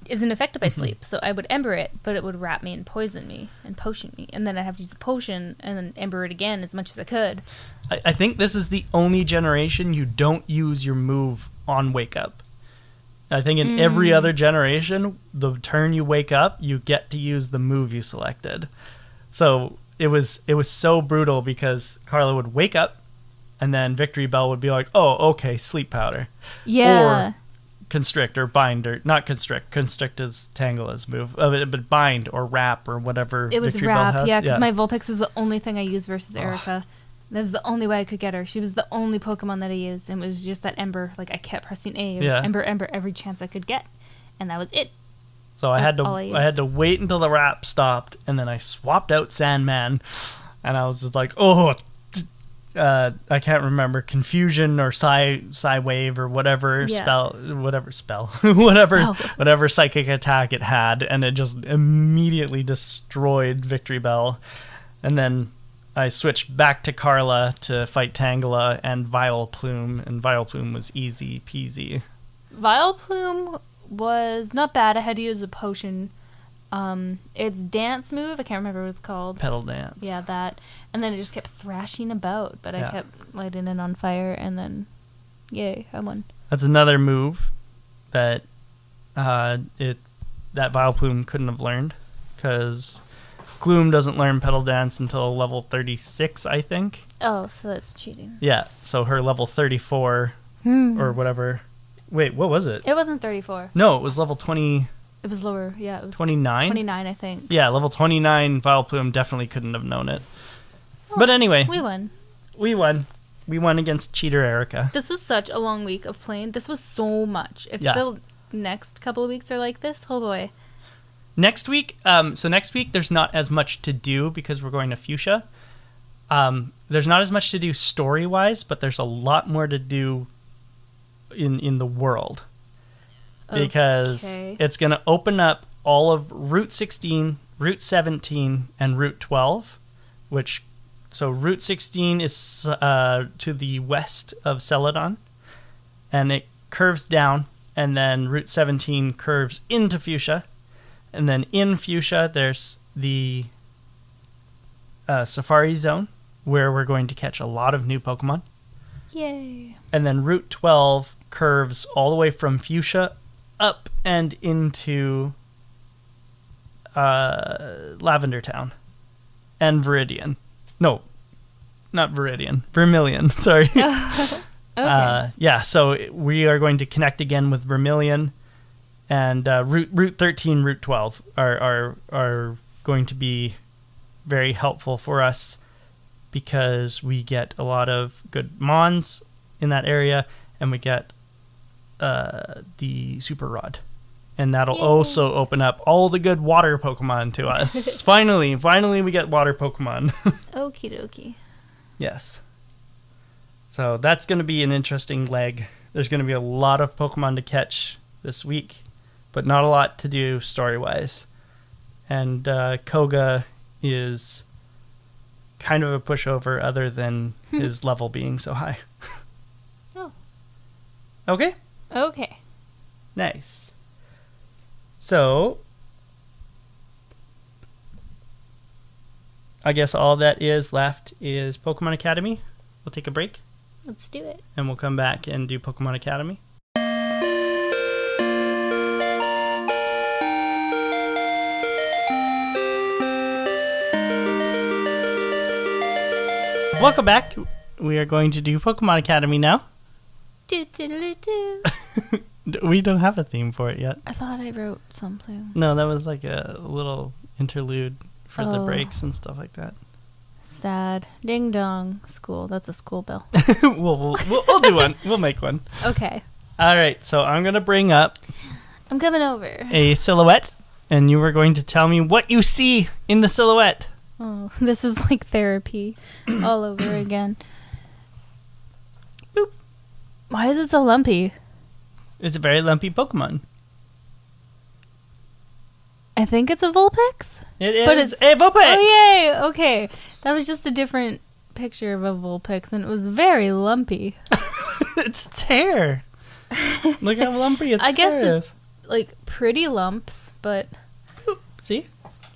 isn't affected by sleep. So I would Ember it, but it would wrap me and poison me and potion me. And then I'd have to use a potion and then Ember it again as much as I could. I think this is the only generation you don't use your move on wake up. I think in every other generation, the turn you wake up, you get to use the move you selected. So it was so brutal because Carla would wake up and then Victory Bell would be like, oh, okay, sleep powder. Yeah. Or constrict or bind, or not constrict. Constrict is Tangela's move. But bind or wrap or whatever it was Victory wrap, Bell has. yeah, because my Vulpix was the only thing I used versus Erika. That was the only way I could get her. She was the only Pokemon that I used, and it was just that Ember. Like, I kept pressing A. It was Ember, Ember every chance I could get. And that was it. So I had to wait until the wrap stopped, and then I swapped out Sandman, and I was just like, I can't remember, Confusion or Psy Wave or whatever whatever psychic attack it had, and it just immediately destroyed Victory Bell. And then I switched back to Carla to fight Tangela and Vileplume, and Vileplume was easy peasy. Vileplume was not bad. I had to use a potion. Its dance move, I can't remember what it's called. Petal Dance. Yeah, that. And then it just kept thrashing about, but I kept lighting it on fire, and then, yay, I won. That's another move that that Vileplume couldn't have learned, because Gloom doesn't learn Petal Dance until level 36, I think. Oh, so that's cheating. Yeah, so her level 34 or whatever. Wait, what was it? It wasn't 34. No, it was level 20. It was lower. Yeah, it was 29? 29, I think. Yeah, level 29, Vileplume definitely couldn't have known it. But anyway. We won. We won. We won against Cheater Erika. This was such a long week of playing. This was so much. If the next couple of weeks are like this, oh boy. Next week, next week there's not as much to do because we're going to Fuchsia. There's not as much to do story-wise, but there's a lot more to do in the world. Because it's going to open up all of Route 16, Route 17, and Route 12, so Route 16 is to the west of Celadon, and it curves down, and then Route 17 curves into Fuchsia, and then in Fuchsia there's the Safari Zone, where we're going to catch a lot of new Pokemon. Yay. And then Route 12 curves all the way from Fuchsia up and into Lavender Town and Viridian. No, not Viridian. Vermilion, sorry. Okay. So we are going to connect again with Vermilion, and Route 13, Route 12 are going to be very helpful for us because we get a lot of good Mons in that area, and we get the Super Rod, and that'll also open up all the good water Pokemon to us. finally we get water Pokemon. Okie dokie. Yes, so that's going to be an interesting leg. There's going to be a lot of Pokemon to catch this week, but not a lot to do story wise, and Koga is kind of a pushover other than his level being so high. Okay. Nice. So, I guess all that is left is Pokemon Academy. We'll take a break. Let's do it. And we'll come back and do Pokemon Academy. Welcome back. We are going to do Pokemon Academy now. We don't have a theme for it yet. I thought I wrote something. No, that was like a little interlude for the breaks and stuff like that. Sad. Ding dong. School. That's a school bell. we'll do one. We'll make one. Okay. All right. So I'm going to bring up. I'm coming over. A silhouette, and you are going to tell me what you see in the silhouette. Oh, this is like therapy all over again. Boop. Why is it so lumpy? It's a very lumpy Pokemon. I think it's a Vulpix. It is a Vulpix! Oh, yay! Okay. That was just a different picture of a Vulpix, and it was very lumpy. It's its hair. Look how lumpy its hair is. I guess it's, like, pretty lumps, but... See?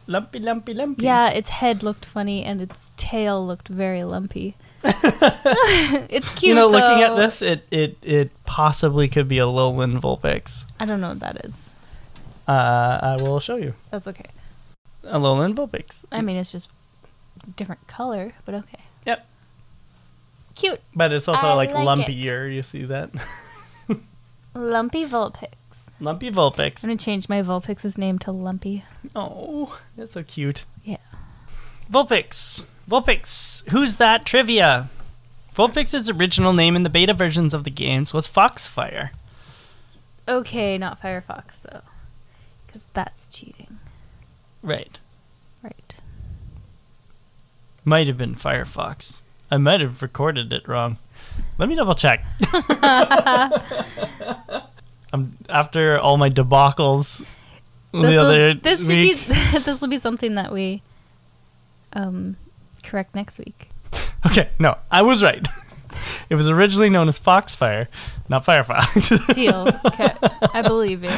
Lumpy, lumpy, lumpy. Yeah, its head looked funny, and its tail looked very lumpy. It's cute, though. Looking at this, it possibly could be a Alolan Vulpix. I don't know what that is. I will show you. That's okay. Alolan Vulpix. I mean, it's just different color, but okay. Yep. Cute. But it's also like lumpier. You see that? Lumpy Vulpix. Lumpy Vulpix. I'm going to change my Vulpix's name to Lumpy. Oh, that's so cute. Yeah. Vulpix. Who's that trivia? Vulpix's original name in the beta versions of the games was Foxfire. Okay, not Firefox, though. Because that's cheating. Right. Right. Might have been Firefox. I might have recorded it wrong. Let me double check. After all my debacles this will be something that we correct next week. Okay, no, I was right. It was originally known as Foxfire, not Firefox. Deal. Okay. I believe you.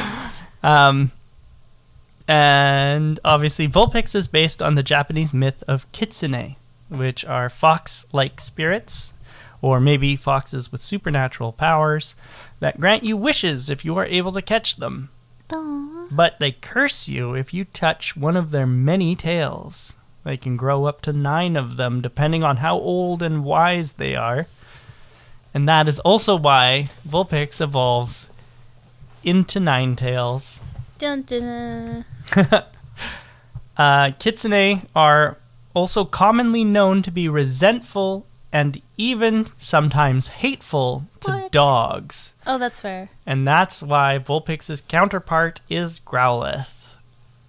And obviously, Vulpix is based on the Japanese myth of kitsune, which are fox-like spirits, or maybe foxes with supernatural powers, that grant you wishes if you are able to catch them. Aww. But they curse you if you touch one of their many tails. They can grow up to 9 of them, depending on how old and wise they are. And that is also why Vulpix evolves into 9 tails. Dun, dun, Kitsune are also commonly known to be resentful and even sometimes hateful to What? dogs. Oh, that's fair. And that's why Vulpix's counterpart is Growlithe.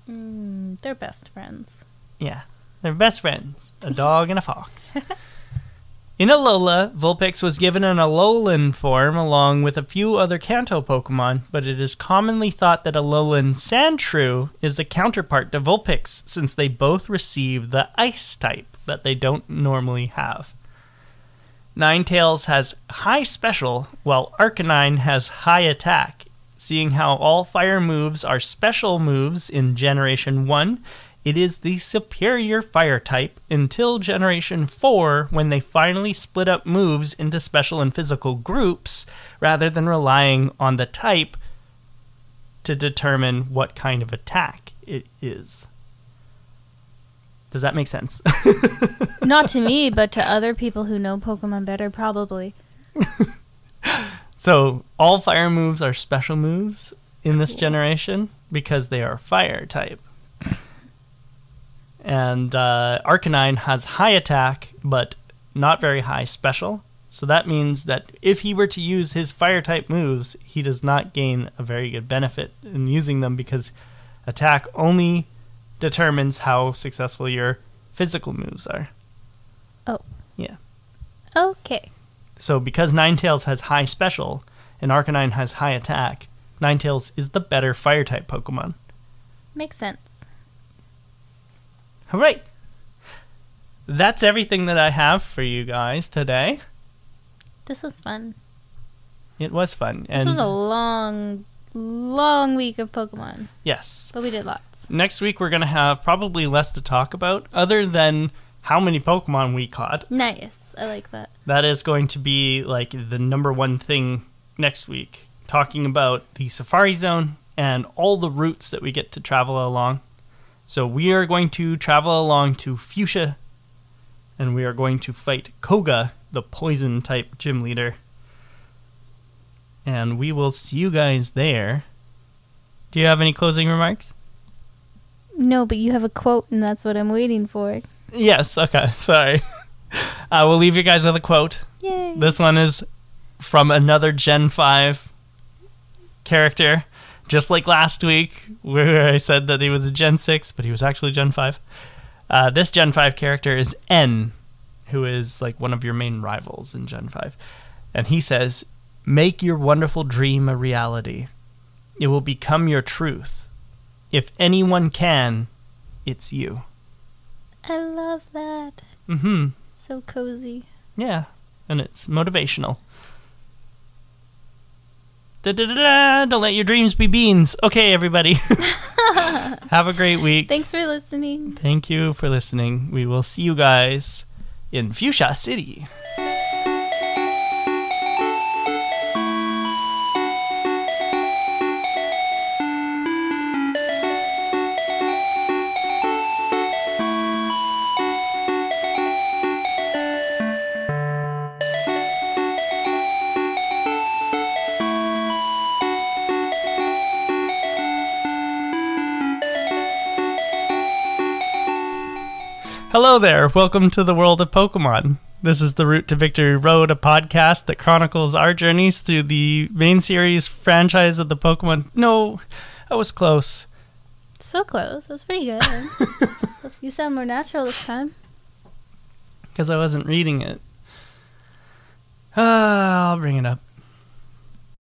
They're best friends. Yeah, they're best friends, a dog and a fox. In Alola, Vulpix was given an Alolan form along with a few other Kanto Pokemon, but it is commonly thought that Alolan Sandshrew is the counterpart to Vulpix, since they both receive the Ice type that they don't normally have. Ninetales has high special, while Arcanine has high attack. Seeing how all fire moves are special moves in Generation 1, it is the superior fire type until Generation 4, when they finally split up moves into special and physical groups, rather than relying on the type to determine what kind of attack it is. Does that make sense? Not to me, but to other people who know Pokemon better, probably. So, all fire moves are special moves in this generation because they are fire type. And Arcanine has high attack, but not very high special. So that means that if he were to use his fire type moves, he does not gain a very good benefit in using them, because attack only determines how successful your physical moves are. Oh. Yeah. Okay. So because Ninetales has high special and Arcanine has high attack, Ninetales is the better fire type Pokemon. Makes sense. All right. That's everything that I have for you guys today. This was fun. It was fun. This was a long week of Pokemon. Yes. But we did lots. Next week we're going to have probably less to talk about other than how many Pokemon we caught. Nice. I like that. That is going to be like the number one thing next week. Talking about the Safari Zone and all the routes that we get to travel along. So we are going to travel along to Fuchsia, and we are going to fight Koga, the poison-type gym leader. And we will see you guys there. Do you have any closing remarks? No, but you have a quote, and that's what I'm waiting for. Yes, okay, sorry. I will leave you guys with a quote. Yay. This one is from another Gen 5 character. Just like last week, where I said that he was a Gen 6, but he was actually Gen 5. This Gen 5 character is N, who is like one of your main rivals in Gen 5. And he says, "Make your wonderful dream a reality. It will become your truth. If anyone can, it's you." I love that. Mm-hmm. So cozy. Yeah, and it's motivational. Da-da-da-da, don't let your dreams be beans. Okay, everybody. Have a great week. Thanks for listening. Thank you for listening. We will see you guys in Fuchsia City. Hello there. Welcome to the world of Pokemon. This is the Route to Victory Road, a podcast that chronicles our journeys through the main series franchise of the Pokemon. No, I was close. So close. That's pretty good. You sound more natural this time. Because I wasn't reading it. I'll bring it up.